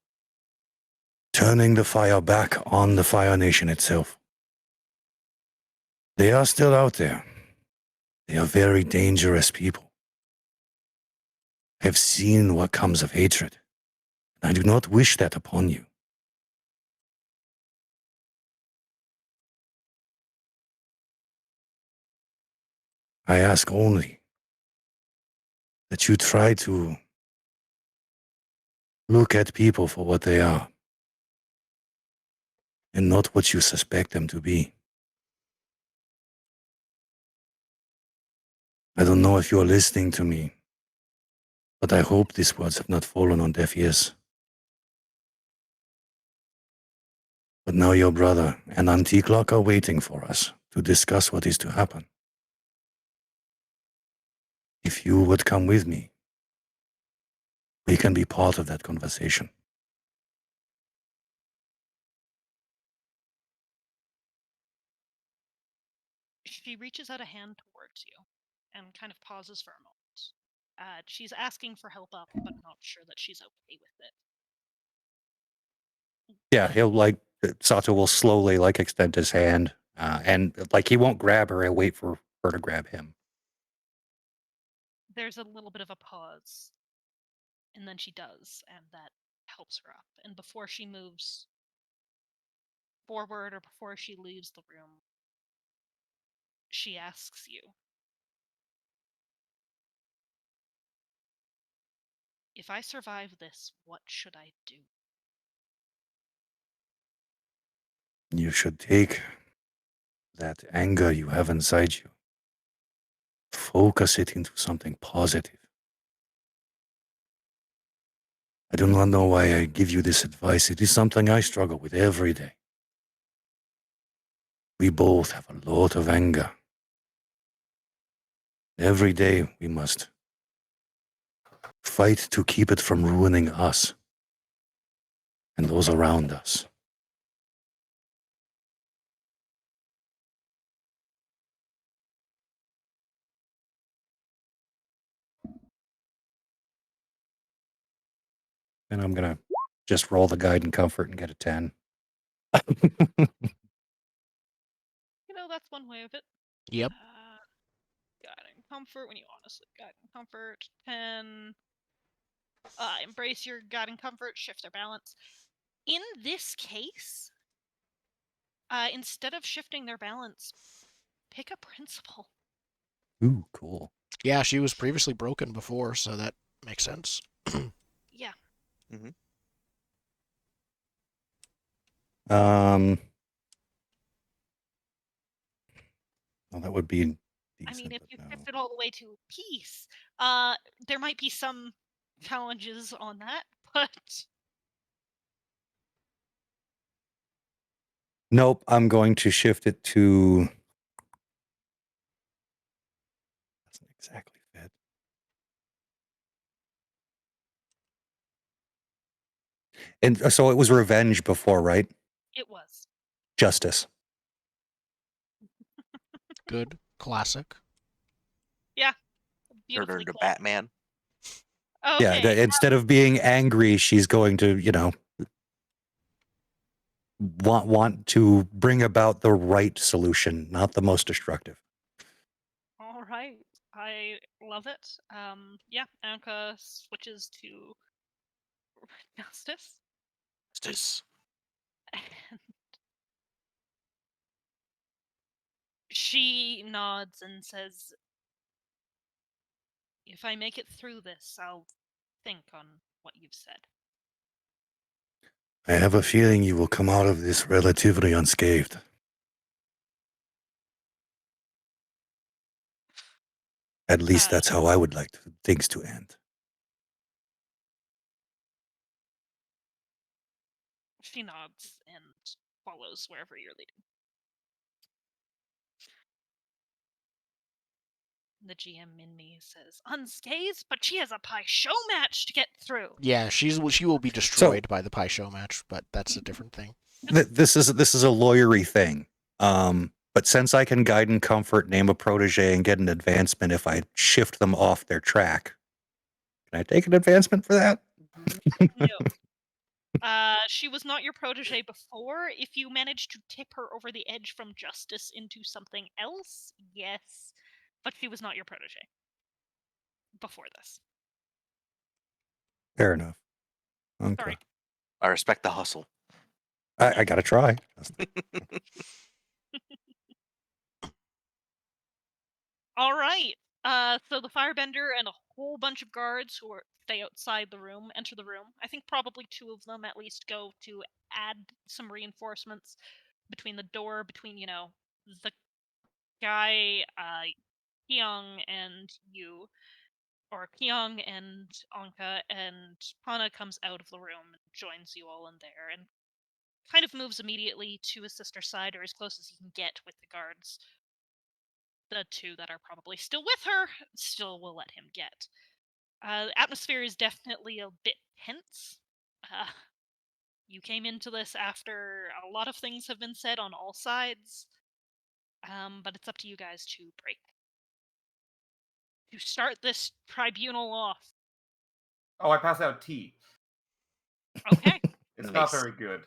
turning the fire back on the Fire Nation itself. They are still out there. They are very dangerous people. I have seen what comes of hatred, and I do not wish that upon you. I ask only that you try to look at people for what they are, and not what you suspect them to be. I don't know if you are listening to me, but I hope these words have not fallen on deaf ears. But now your brother and Auntie Clock are waiting for us to discuss what is to happen. If you would come with me, we can be part of that conversation. She reaches out a hand towards you and kind of pauses for a moment. She's asking for help up, but not sure that she's okay with it. Yeah, he'll Sato will slowly extend his hand, and he won't grab her. He'll wait for her to grab him. There's a little bit of a pause, and then she does, and that helps her up. And before she moves forward or before she leaves the room, she asks you, if I survive this, what should I do? You should take that anger you have inside you, focus it into something positive. I do not know why I give you this advice. It is something I struggle with every day. We both have a lot of anger. Every day we must fight to keep it from ruining us and those around us. And I'm gonna just roll the guide and comfort and get a 10. That's one way of it. Yep. Guiding comfort, when you honestly guiding comfort, 10. Embrace your guiding comfort, shift their balance. In this case, instead of shifting their balance, pick a principle. Ooh, cool. Yeah, she was previously broken before, so that makes sense. Yeah. Well, that would be decent. I mean, if you no. shift it all the way to peace, there might be some challenges on that, but Nope, I'm going to shift it to. Doesn't exactly fit. And so it was revenge before, right? It was. Justice. Good. Classic. Yeah. Turned her Beautifully into classic. Batman. Yeah, Okay. instead of being angry, she's going to, want to bring about the right solution, not the most destructive. All right. I love it. Yeah, Anka switches to justice. Justice. And she nods and says, if I make it through this, I'll think on what you've said. I have a feeling you will come out of this relatively unscathed. At least that's how I would like things to end. She nods and follows wherever you're leading. The GM in me says, unscathed, but she has a pie show match to get through. Yeah, she will be destroyed by the pie show match, but that's a different thing. This is a lawyery thing. But since I can guide and comfort, name a protege, and get an advancement if I shift them off their track, can I take an advancement for that? No. She was not your protege before. If you managed to tip her over the edge from justice into something else, yes. But she was not your protege before this. Fair enough. Okay. Sorry. I respect the hustle. I gotta try. All right. So the firebender and a whole bunch of guards who stay outside the room enter the room. I think probably 2 of them at least go to add some reinforcements between the door, between, the guy, Kyung and you, or Kyung and Anka, and Pana comes out of the room and joins you all in there, and kind of moves immediately to his sister's side, or as close as he can get with the guards. The 2 that are probably still with her still will let him get. The atmosphere is definitely a bit tense. You came into this after a lot of things have been said on all sides, but it's up to you guys to start this tribunal off. Oh, I pass out tea. Okay. It's Nice. not very good.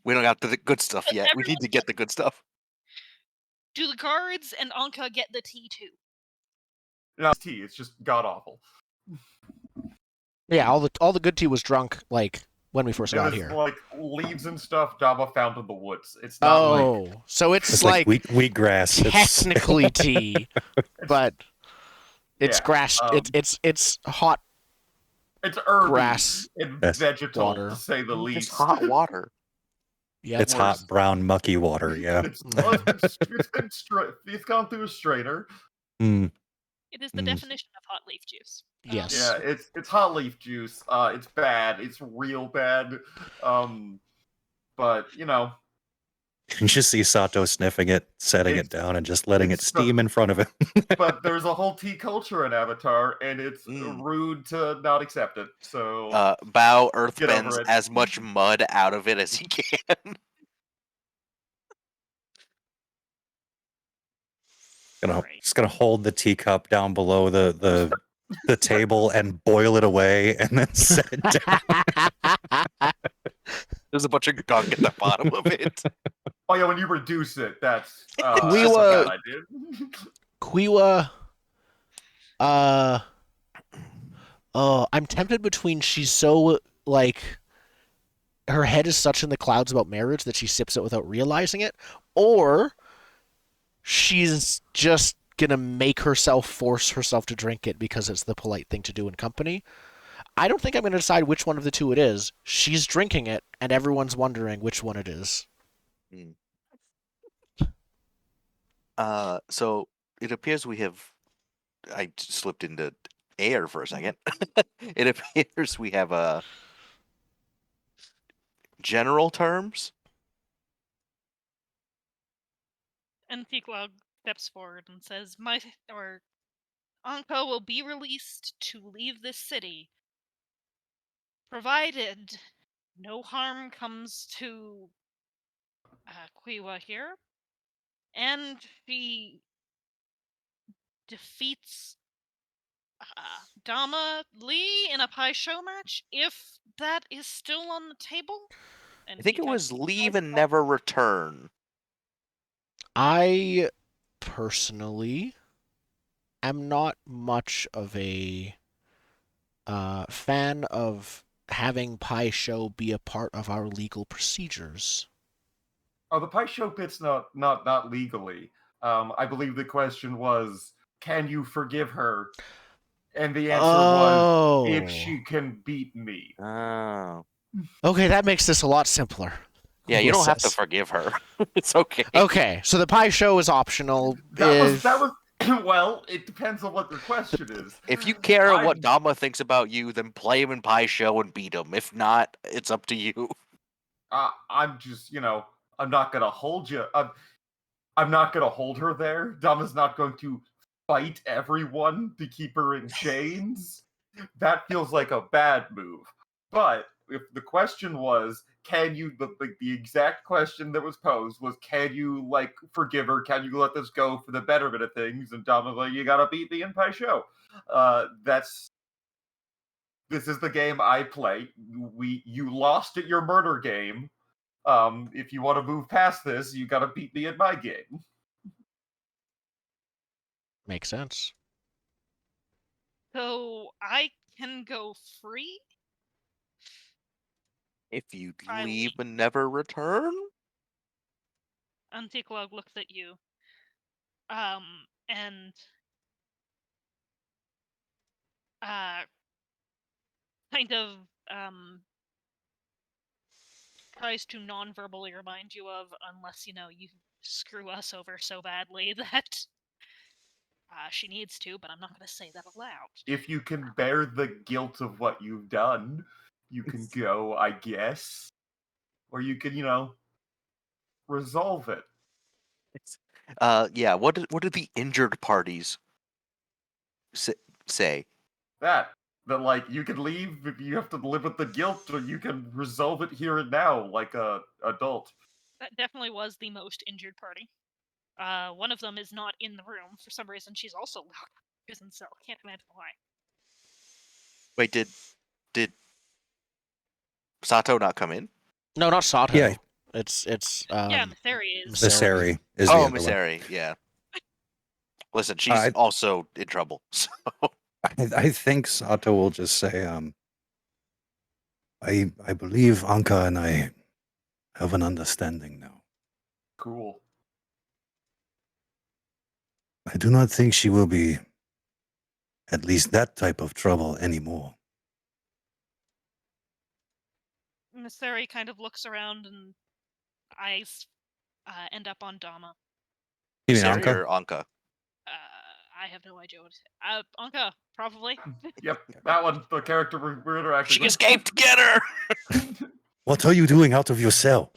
We don't got the good stuff yet. We need to get the good stuff. Do the guards and Anka get the tea too? No, it's tea. It's just god awful. Yeah, all the good tea was drunk like when we first It got was here. like leaves and stuff Jabba found in the woods. It's not like So it's like wheatgrass. technically tea, but it's yeah, grass. It's hot it's herby grass and Yes. vegetal water. to say the It's least. hot water. Yeah, It's hot, brown, mucky water. Yeah. It's gone through a strainer. Mm. It is the definition of hot leaf juice. Yes. Yeah, it's hot leaf juice. It's bad. It's real bad. But You just see Sato sniffing it, setting it down, and just letting it steam in front of him. but there's a whole tea culture in Avatar, and it's Mm. rude to not accept it. So Bao Get over earthbends it. as much mud out of it as he can. Just gonna hold the teacup down below the table and boil it away, and then set it down. There's a bunch of gunk at the bottom of it. Oh yeah, when you reduce it, that's a Quiwa- bad idea. Quiwa. I'm tempted between she's so like her head is such in the clouds about marriage that she sips it without realizing it, or she's just gonna make herself force herself to drink it because it's the polite thing to do in company. I don't think I'm gonna decide which one of the 2 it is. She's drinking it, and everyone's wondering which one it is. So it appears we have. I slipped into air for a second. It appears we have general terms. And Pequog steps forward and says, Anka will be released to leave this city, provided no harm comes to Quiwa here, and she defeats Dama Lee in a pie show match, if that is still on the table. And I think he it kind was of leave smiles and back. never return. I personally am not much of a fan of having Pie Show be a part of our legal procedures. Oh, the pie show pit's not legally. I believe the question was, can you forgive her? And the answer was, if Oh. she can beat me. Oh. Okay, that makes this a lot simpler. Yeah, you don't have to Says. forgive her. It's okay. Okay, so the Pie Show is optional. That was well, it depends on what the question is. If you care what I'm- Dama thinks about you, then play him in Pie Show and beat him. If not, it's up to you. I'm just, I'm not gonna hold you. I'm not gonna hold her there. Dama's not going to fight everyone to keep her in chains. That feels like a bad move. But if the question was, can you, the exact question that was posed was, can you, forgive her? Can you let this go for the betterment of things? And Dama's like, you gotta beat me in Pie Show. This is the game I play. You lost at your murder game. If you want to move past this, you gotta beat me in my game. Makes sense. So I can go free. If you I leave and never return, Antiquag looks at you. And kind of tries to non-verbally remind you of, unless you screw us over so badly that she needs to, but I'm not going to say that aloud. If you can bear the guilt of what you've done, you can go, I guess. Or you can, resolve it. yeah. What did the injured parties say? That you can leave if you have to live with the guilt, or you can resolve it here and now, like a adult. That definitely was the most injured party. One of them is not in the room for some reason. She's also locked in a prison cell. Can't imagine why. Wait, did Sato not come in? No, not Sato. Yeah. It's Yeah, Mitheri is. Misseri is the Oh, other Miss one. Ari, yeah. Listen, she's also in trouble. So I think Sato will just say, I believe Anka and I have an understanding now. Cool. I do not think she will be at least that type of trouble anymore. Mitheri kind of looks around and eyes end up on Dama. You mean Miss Ari Anka? or Anka? I have no idea what to say. Anka, probably. Yep, that one, the character we're interacting She with. escaped. Get her. What are you doing out of your cell?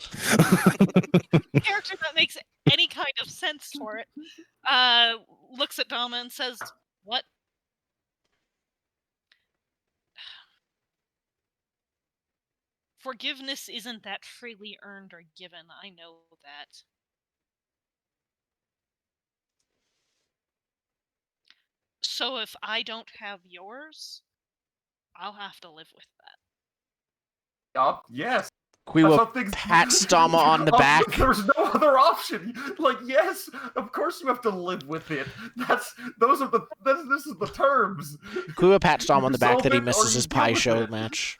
Character that makes any kind of sense for it. Looks at Dama and says, "What?" Forgiveness isn't that freely earned or given. I know that. So if I don't have yours, I'll have to live with that. Yes. That's Quiwa how things pats Dama on the back. There's no other option. Yes, of course you have to live with it. This is the terms. Quiwa pats Dama on the back Resolve that he it or misses you his deal Pie with Show it. match.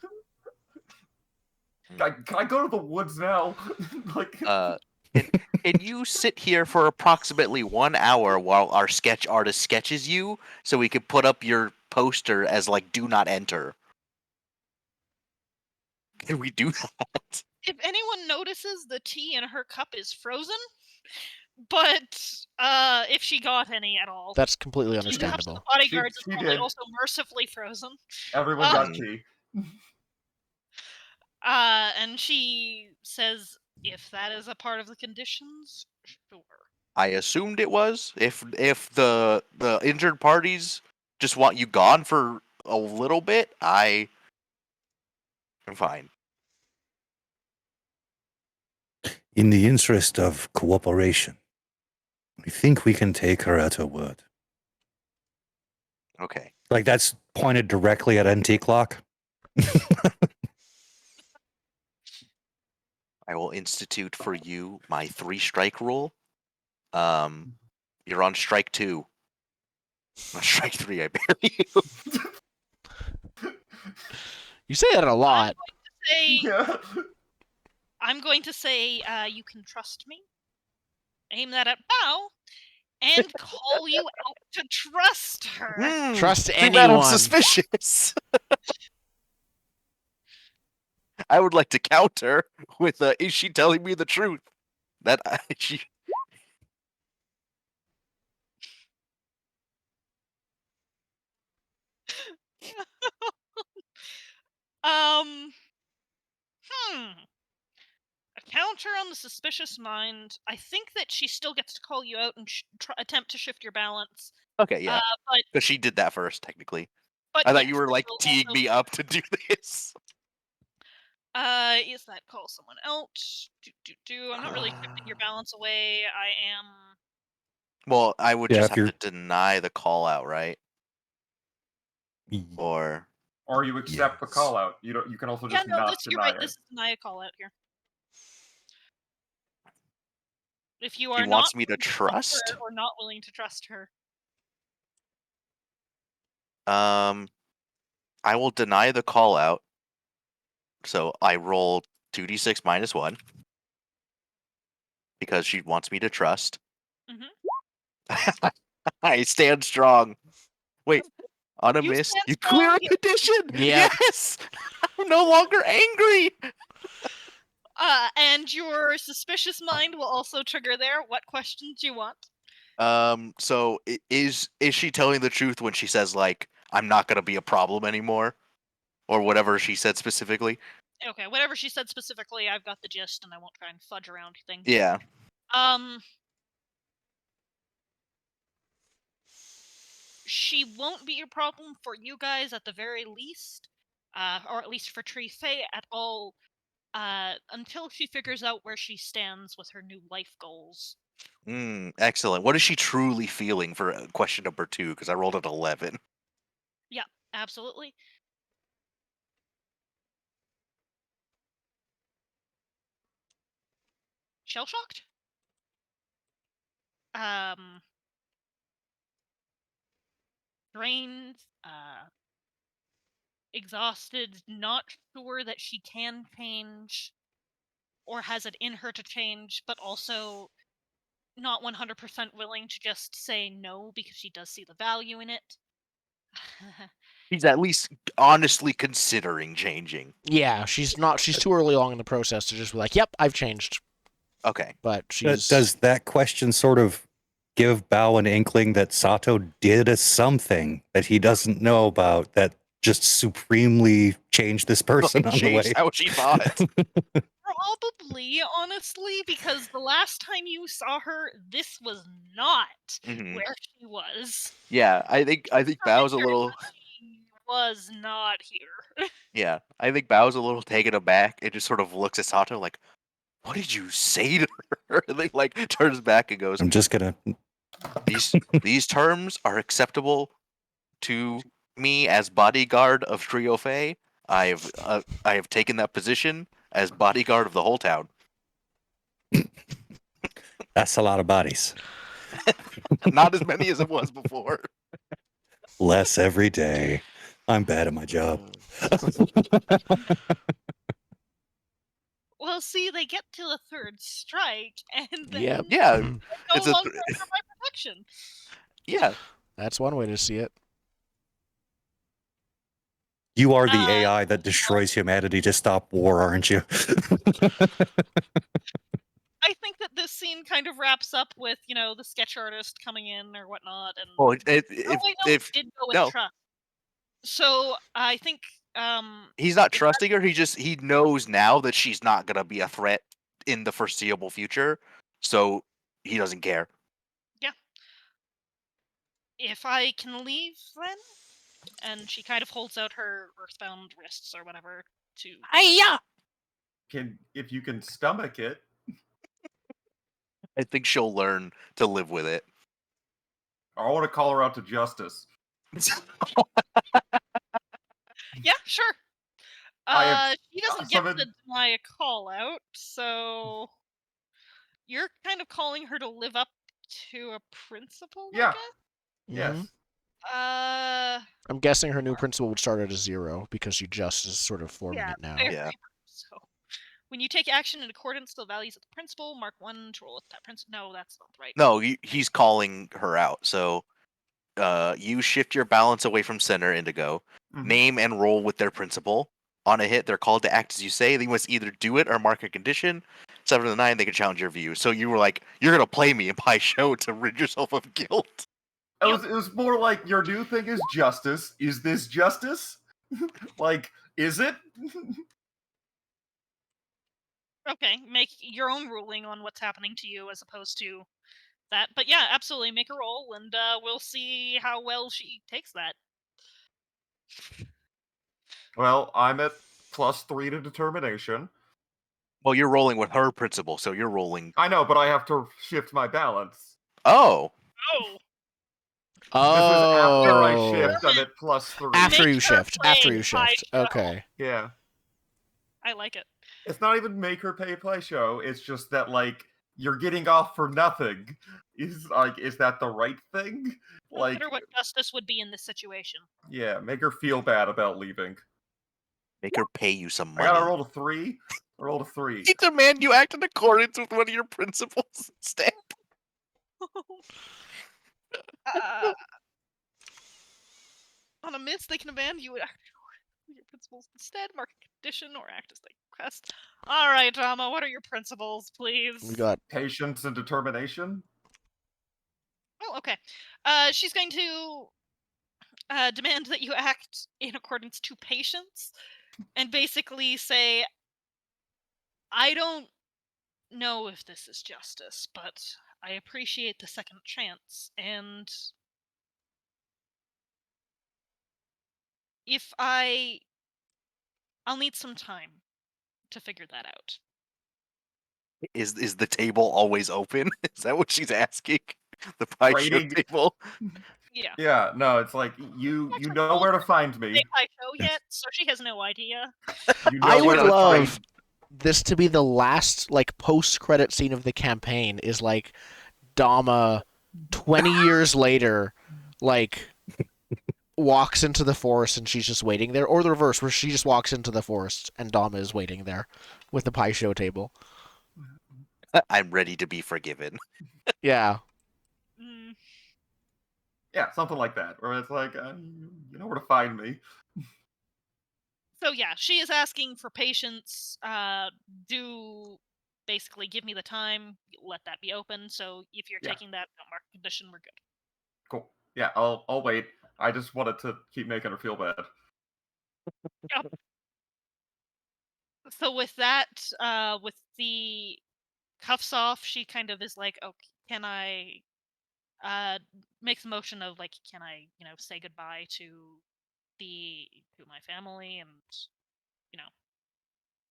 Can I go to the woods now? Can you sit here for approximately 1 hour while our sketch artist sketches you, so we could put up your poster as "Do not enter"? Can we do that? If anyone notices, the tea in her cup is frozen. But if she got any at all, That's completely perhaps the understandable. bodyguards is She probably did. also mercifully frozen. Everyone got tea. And she says, "If that is a part of the conditions, sure." I assumed it was. If the injured parties just want you gone for a little bit, I'm fine. In the interest of cooperation, I think we can take her at her word. Okay. Like that's pointed directly at NT Clock. I will institute for you my 3-strike rule. You're on strike 2. On strike 3, I bury you. You say that a lot. Yeah. I'm going to say you can trust me. Aim that at Bao, and call you out to trust her. Trust Too bad I'm anyone. suspicious. I would like to counter with, is she telling me the truth? That she... A counter on the suspicious mind. I think that she still gets to call you out and attempt to shift your balance. Okay, yeah. But Because she did that first, technically. I thought you yes, were, like, she'll teeing also- me up to do this. Is that call someone else? I'm not really shifting your balance away. I am. Well, I would Yeah, just if have you're- to deny the call out, right? Or Or you accept the Yes. call out. You don't. You can also just not You're deny right. it. This is deny a call out here. If you he are wants not me to willing trust trust? her or not willing to trust her. I will deny the call out. So I roll 2d6 minus 1. Because she wants me to trust. I stand strong. Wait, on a You miss, stand you strong, clear a you- condition! Yep. Yes! I'm no longer angry! And your suspicious mind will also trigger there. What questions do you want? So is she telling the truth when she says, like, I'm not gonna be a problem anymore? Or whatever she said specifically? Okay, whatever she said specifically, I've got the gist, and I won't try and fudge around things. Yeah. She won't be a problem for you guys at the very least, or at least for Tree Faye at all, until she figures out where she stands with her new life goals. Excellent. What is she truly feeling for question number 2? Because I rolled an 11. Yeah, absolutely. Shell-shocked? Drained, exhausted, not sure that she can change or has it in her to change, but also not 100% willing to just say no because she does see the value in it. He's at least honestly considering changing. Yeah, she's too early along in the process to just be like, "Yep, I've changed." Okay. But she's Does that question sort of give Bao an inkling that Sato did something that he doesn't know about that just supremely changed this person on the Changed way? how she thought. Probably, honestly, because the last time you saw her, this was not where she was. Yeah, I think Bao's a little. She was not here. Yeah, I think Bao's a little taken aback and just sort of looks at Sato like, "What did you say to her?" And then like turns back and goes, I'm just gonna. These terms are acceptable to me as bodyguard of Trio Fei. I have taken that position as bodyguard of the whole town. That's a lot of bodies. Not as many as it was before. Less every day. I'm bad at my job. Well, see, they get to the third strike, and then Yep. Yeah, they're no it's a longer under my protection. yeah. That's one way to see it. You are the AI that destroys humanity to stop war, aren't you? I think that this scene kind of wraps up with, the sketch artist coming in or whatnot, and Well, it did go with no, trust. So I think he's not trusting her. He knows now that she's not gonna be a threat in the foreseeable future, so he doesn't care. Yeah. If I can leave, then, and she kind of holds out her earthbound wrists or whatever to. Hiya! If you can stomach it. I think she'll learn to live with it. I want to call her out to justice. Yeah, sure. I have She doesn't get to deny a call out, so you're kind of calling her to live up to a principle, Yeah. I guess? Yes. Mhm. I'm guessing her new principal would start at a 0 because she just is sort of forming Yeah, it now. fair. Yeah. So, when you take action in accordance to the values of the principle, mark 1 to roll with that principle. No, that's not right. No, he's calling her out. So, you shift your balance away from center, Indigo. Mhm. Name and roll with their principle. On a hit, they're called to act as you say. They must either do it or mark a condition. 7 to 9, they can challenge your view. So you were like, you're gonna play me in my show to rid yourself of guilt. It was more like your new thing is justice. Is this justice? Like, is it? Okay, make your own ruling on what's happening to you as opposed to that. But yeah, absolutely, make a roll, and we'll see how well she takes that. Well, I'm at +3 to determination. Well, you're rolling with her principle, so you're rolling. I know, but I have to shift my balance. Oh, Oh, This is after I Oh. shift. I'm at +3. After Make you her shift. play After you my shift. show. Okay. Yeah. I like it. It's not even make her pay play show. It's just that like you're getting off for nothing. Is that the right thing? Like, Consider what justice would be in this situation. yeah, make her feel bad about leaving. make her pay you some I money. gotta roll a 3. I rolled a 3. He demand you act in accordance with one of your principles instead. On a miss, they can demand you would act with your principles instead, mark a condition, or act as they request. All right, Drama, what are your principles, please? We got Patience and determination. Oh, okay. She's going to demand that you act in accordance to patience, and basically say, I don't know if this is justice, but I appreciate the second chance, and if I'll need some time to figure that out. Is the table always open? Is that what she's asking? The pie show Rating- table. Yeah. Yeah, no, it's like you Actually, know where to find me. They pie show yet, so she has no idea. You know I where would to love find. this to be the last like post-credit scene of the campaign is like Dama 20 years later like walks into the forest and she's just waiting there, or the reverse where she just walks into the forest and Dama is waiting there with the pie show table. I'm ready to be forgiven. Yeah. Mm, Yeah, something like that. Where it's like you know where to find me. so yeah, she is asking for patience. Do basically give me the time. Let that be open. So if you're Yeah. taking that mark condition, we're good. Cool. Yeah, I'll wait. I just wanted to keep making her feel bad. So with that, with the cuffs off, she kind of is like, "Oh, can I?" Makes a motion of like, "Can I, say goodbye to my family and, you know,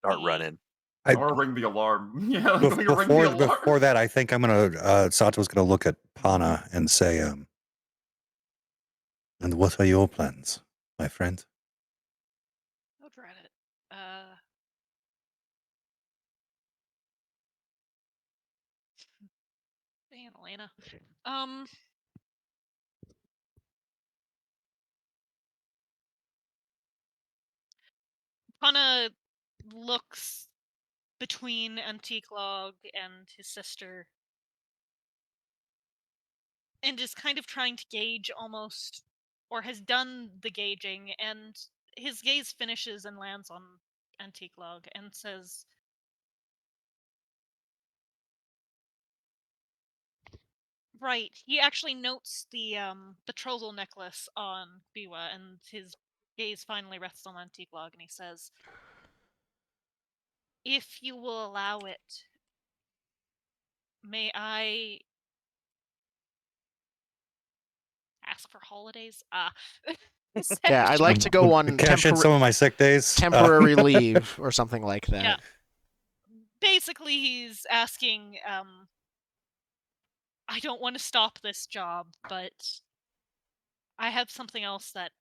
Start the running. I want to ring the alarm. Yeah, let me ring the Before alarm. before that, I think I'm gonna Sato's gonna look at Pana and say, and what are your plans, my friend? Oh, dread it. Dang, Elena. Pana looks between Antique Log and his sister and is kind of trying to gauge almost, or has done the gauging, and his gaze finishes and lands on Antique Log and says, right, he actually notes the betrothal necklace on Biwa, and his gaze finally rests on Antique Log, and he says, if you will allow it, may I ask for holidays? Yeah, I'd like to go on Cash in some of my sick days. temporary leave or something like that. Yeah. Basically, he's asking, I don't want to stop this job, but I have something else that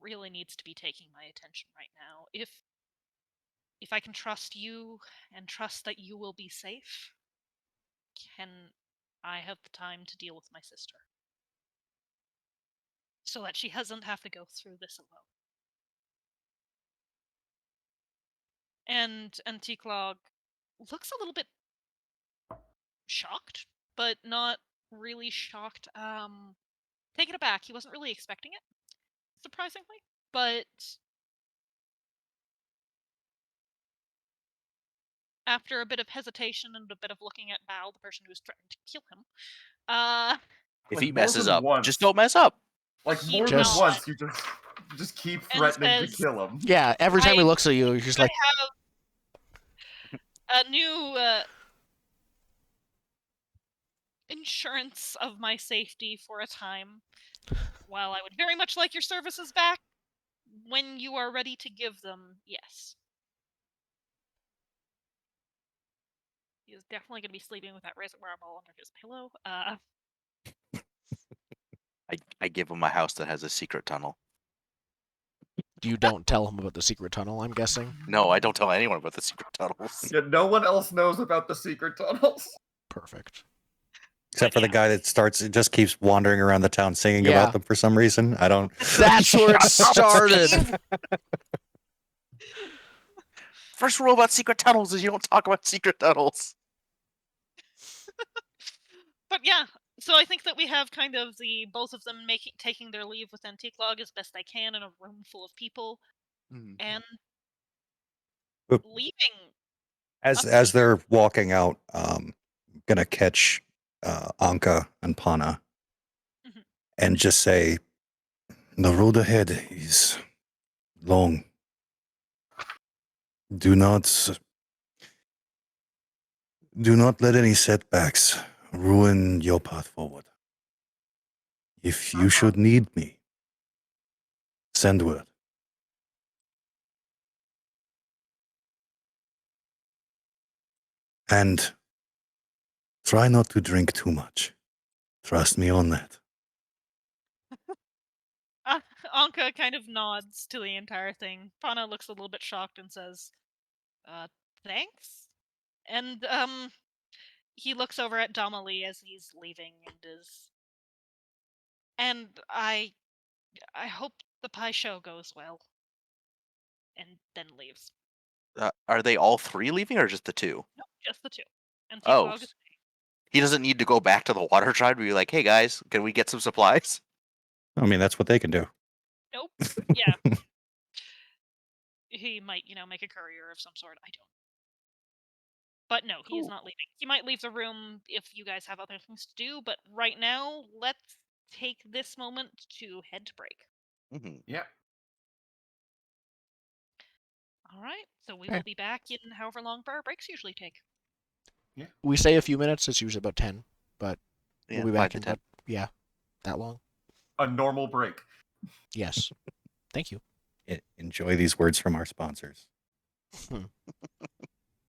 really needs to be taking my attention right now. If I can trust you and trust that you will be safe, can I have the time to deal with my sister? So that she doesn't have to go through this alone. And Antiklog looks a little bit shocked, but not really shocked. Taken aback. He wasn't really expecting it, surprisingly. But after a bit of hesitation and a bit of looking at Bao, the person who was threatening to kill him, If Like, he more messes than up, once. just don't mess up. Like he more Just- than once, you just keep And threatening to says- kill him. Yeah, every time he I- looks at you, he's like, have a new insurance of my safety for a time. While I would very much like your services back, when you are ready to give them, yes. He is definitely going to be sleeping with that reservoir ball under his pillow. I give him a house that has a secret tunnel. you don't tell him about the secret tunnel, I'm guessing. No, I don't tell anyone about the secret tunnels. Yeah, no one else knows about the secret tunnels. Perfect. Except for the guy that just keeps wandering around the town singing Yeah. about them for some reason. I don't. That's where it started. First rule about secret tunnels is you don't talk about secret tunnels. But yeah, so I think that we have kind of the both of them taking their leave with Antiklog as best they can in a room full of people and Oop. leaving. As they're walking out, gonna catch Anka and Pana Mhm. and just say, "The road ahead is long. Do not let any setbacks ruin your path forward. If you should need me, send word." And try not to drink too much. Trust me on that. Anka kind of nods to the entire thing. Pana looks a little bit shocked and says, thanks? And, he looks over at Damali as he's leaving and I hope the pie show goes well. And then leaves. Are they all three leaving or just the two? No, just the two. And Oh, Antiklog is he doesn't need to go back to the water tribe and be like, hey guys, can we get some supplies? I mean, that's what they can do. Nope. Yeah. He might, make a courier of some sort. I don't. But no, he is Cool. not leaving. He might leave the room if you guys have other things to do, but right now, let's take this moment to head to break. Mhm. Yeah. All right, so we Okay. will be back in however long our breaks usually take. We say a few minutes, it's usually about 10, but Yeah, we'll be back 5 to in 10. about, yeah, that long. A normal break. Yes. Thank you. Enjoy these words from our sponsors.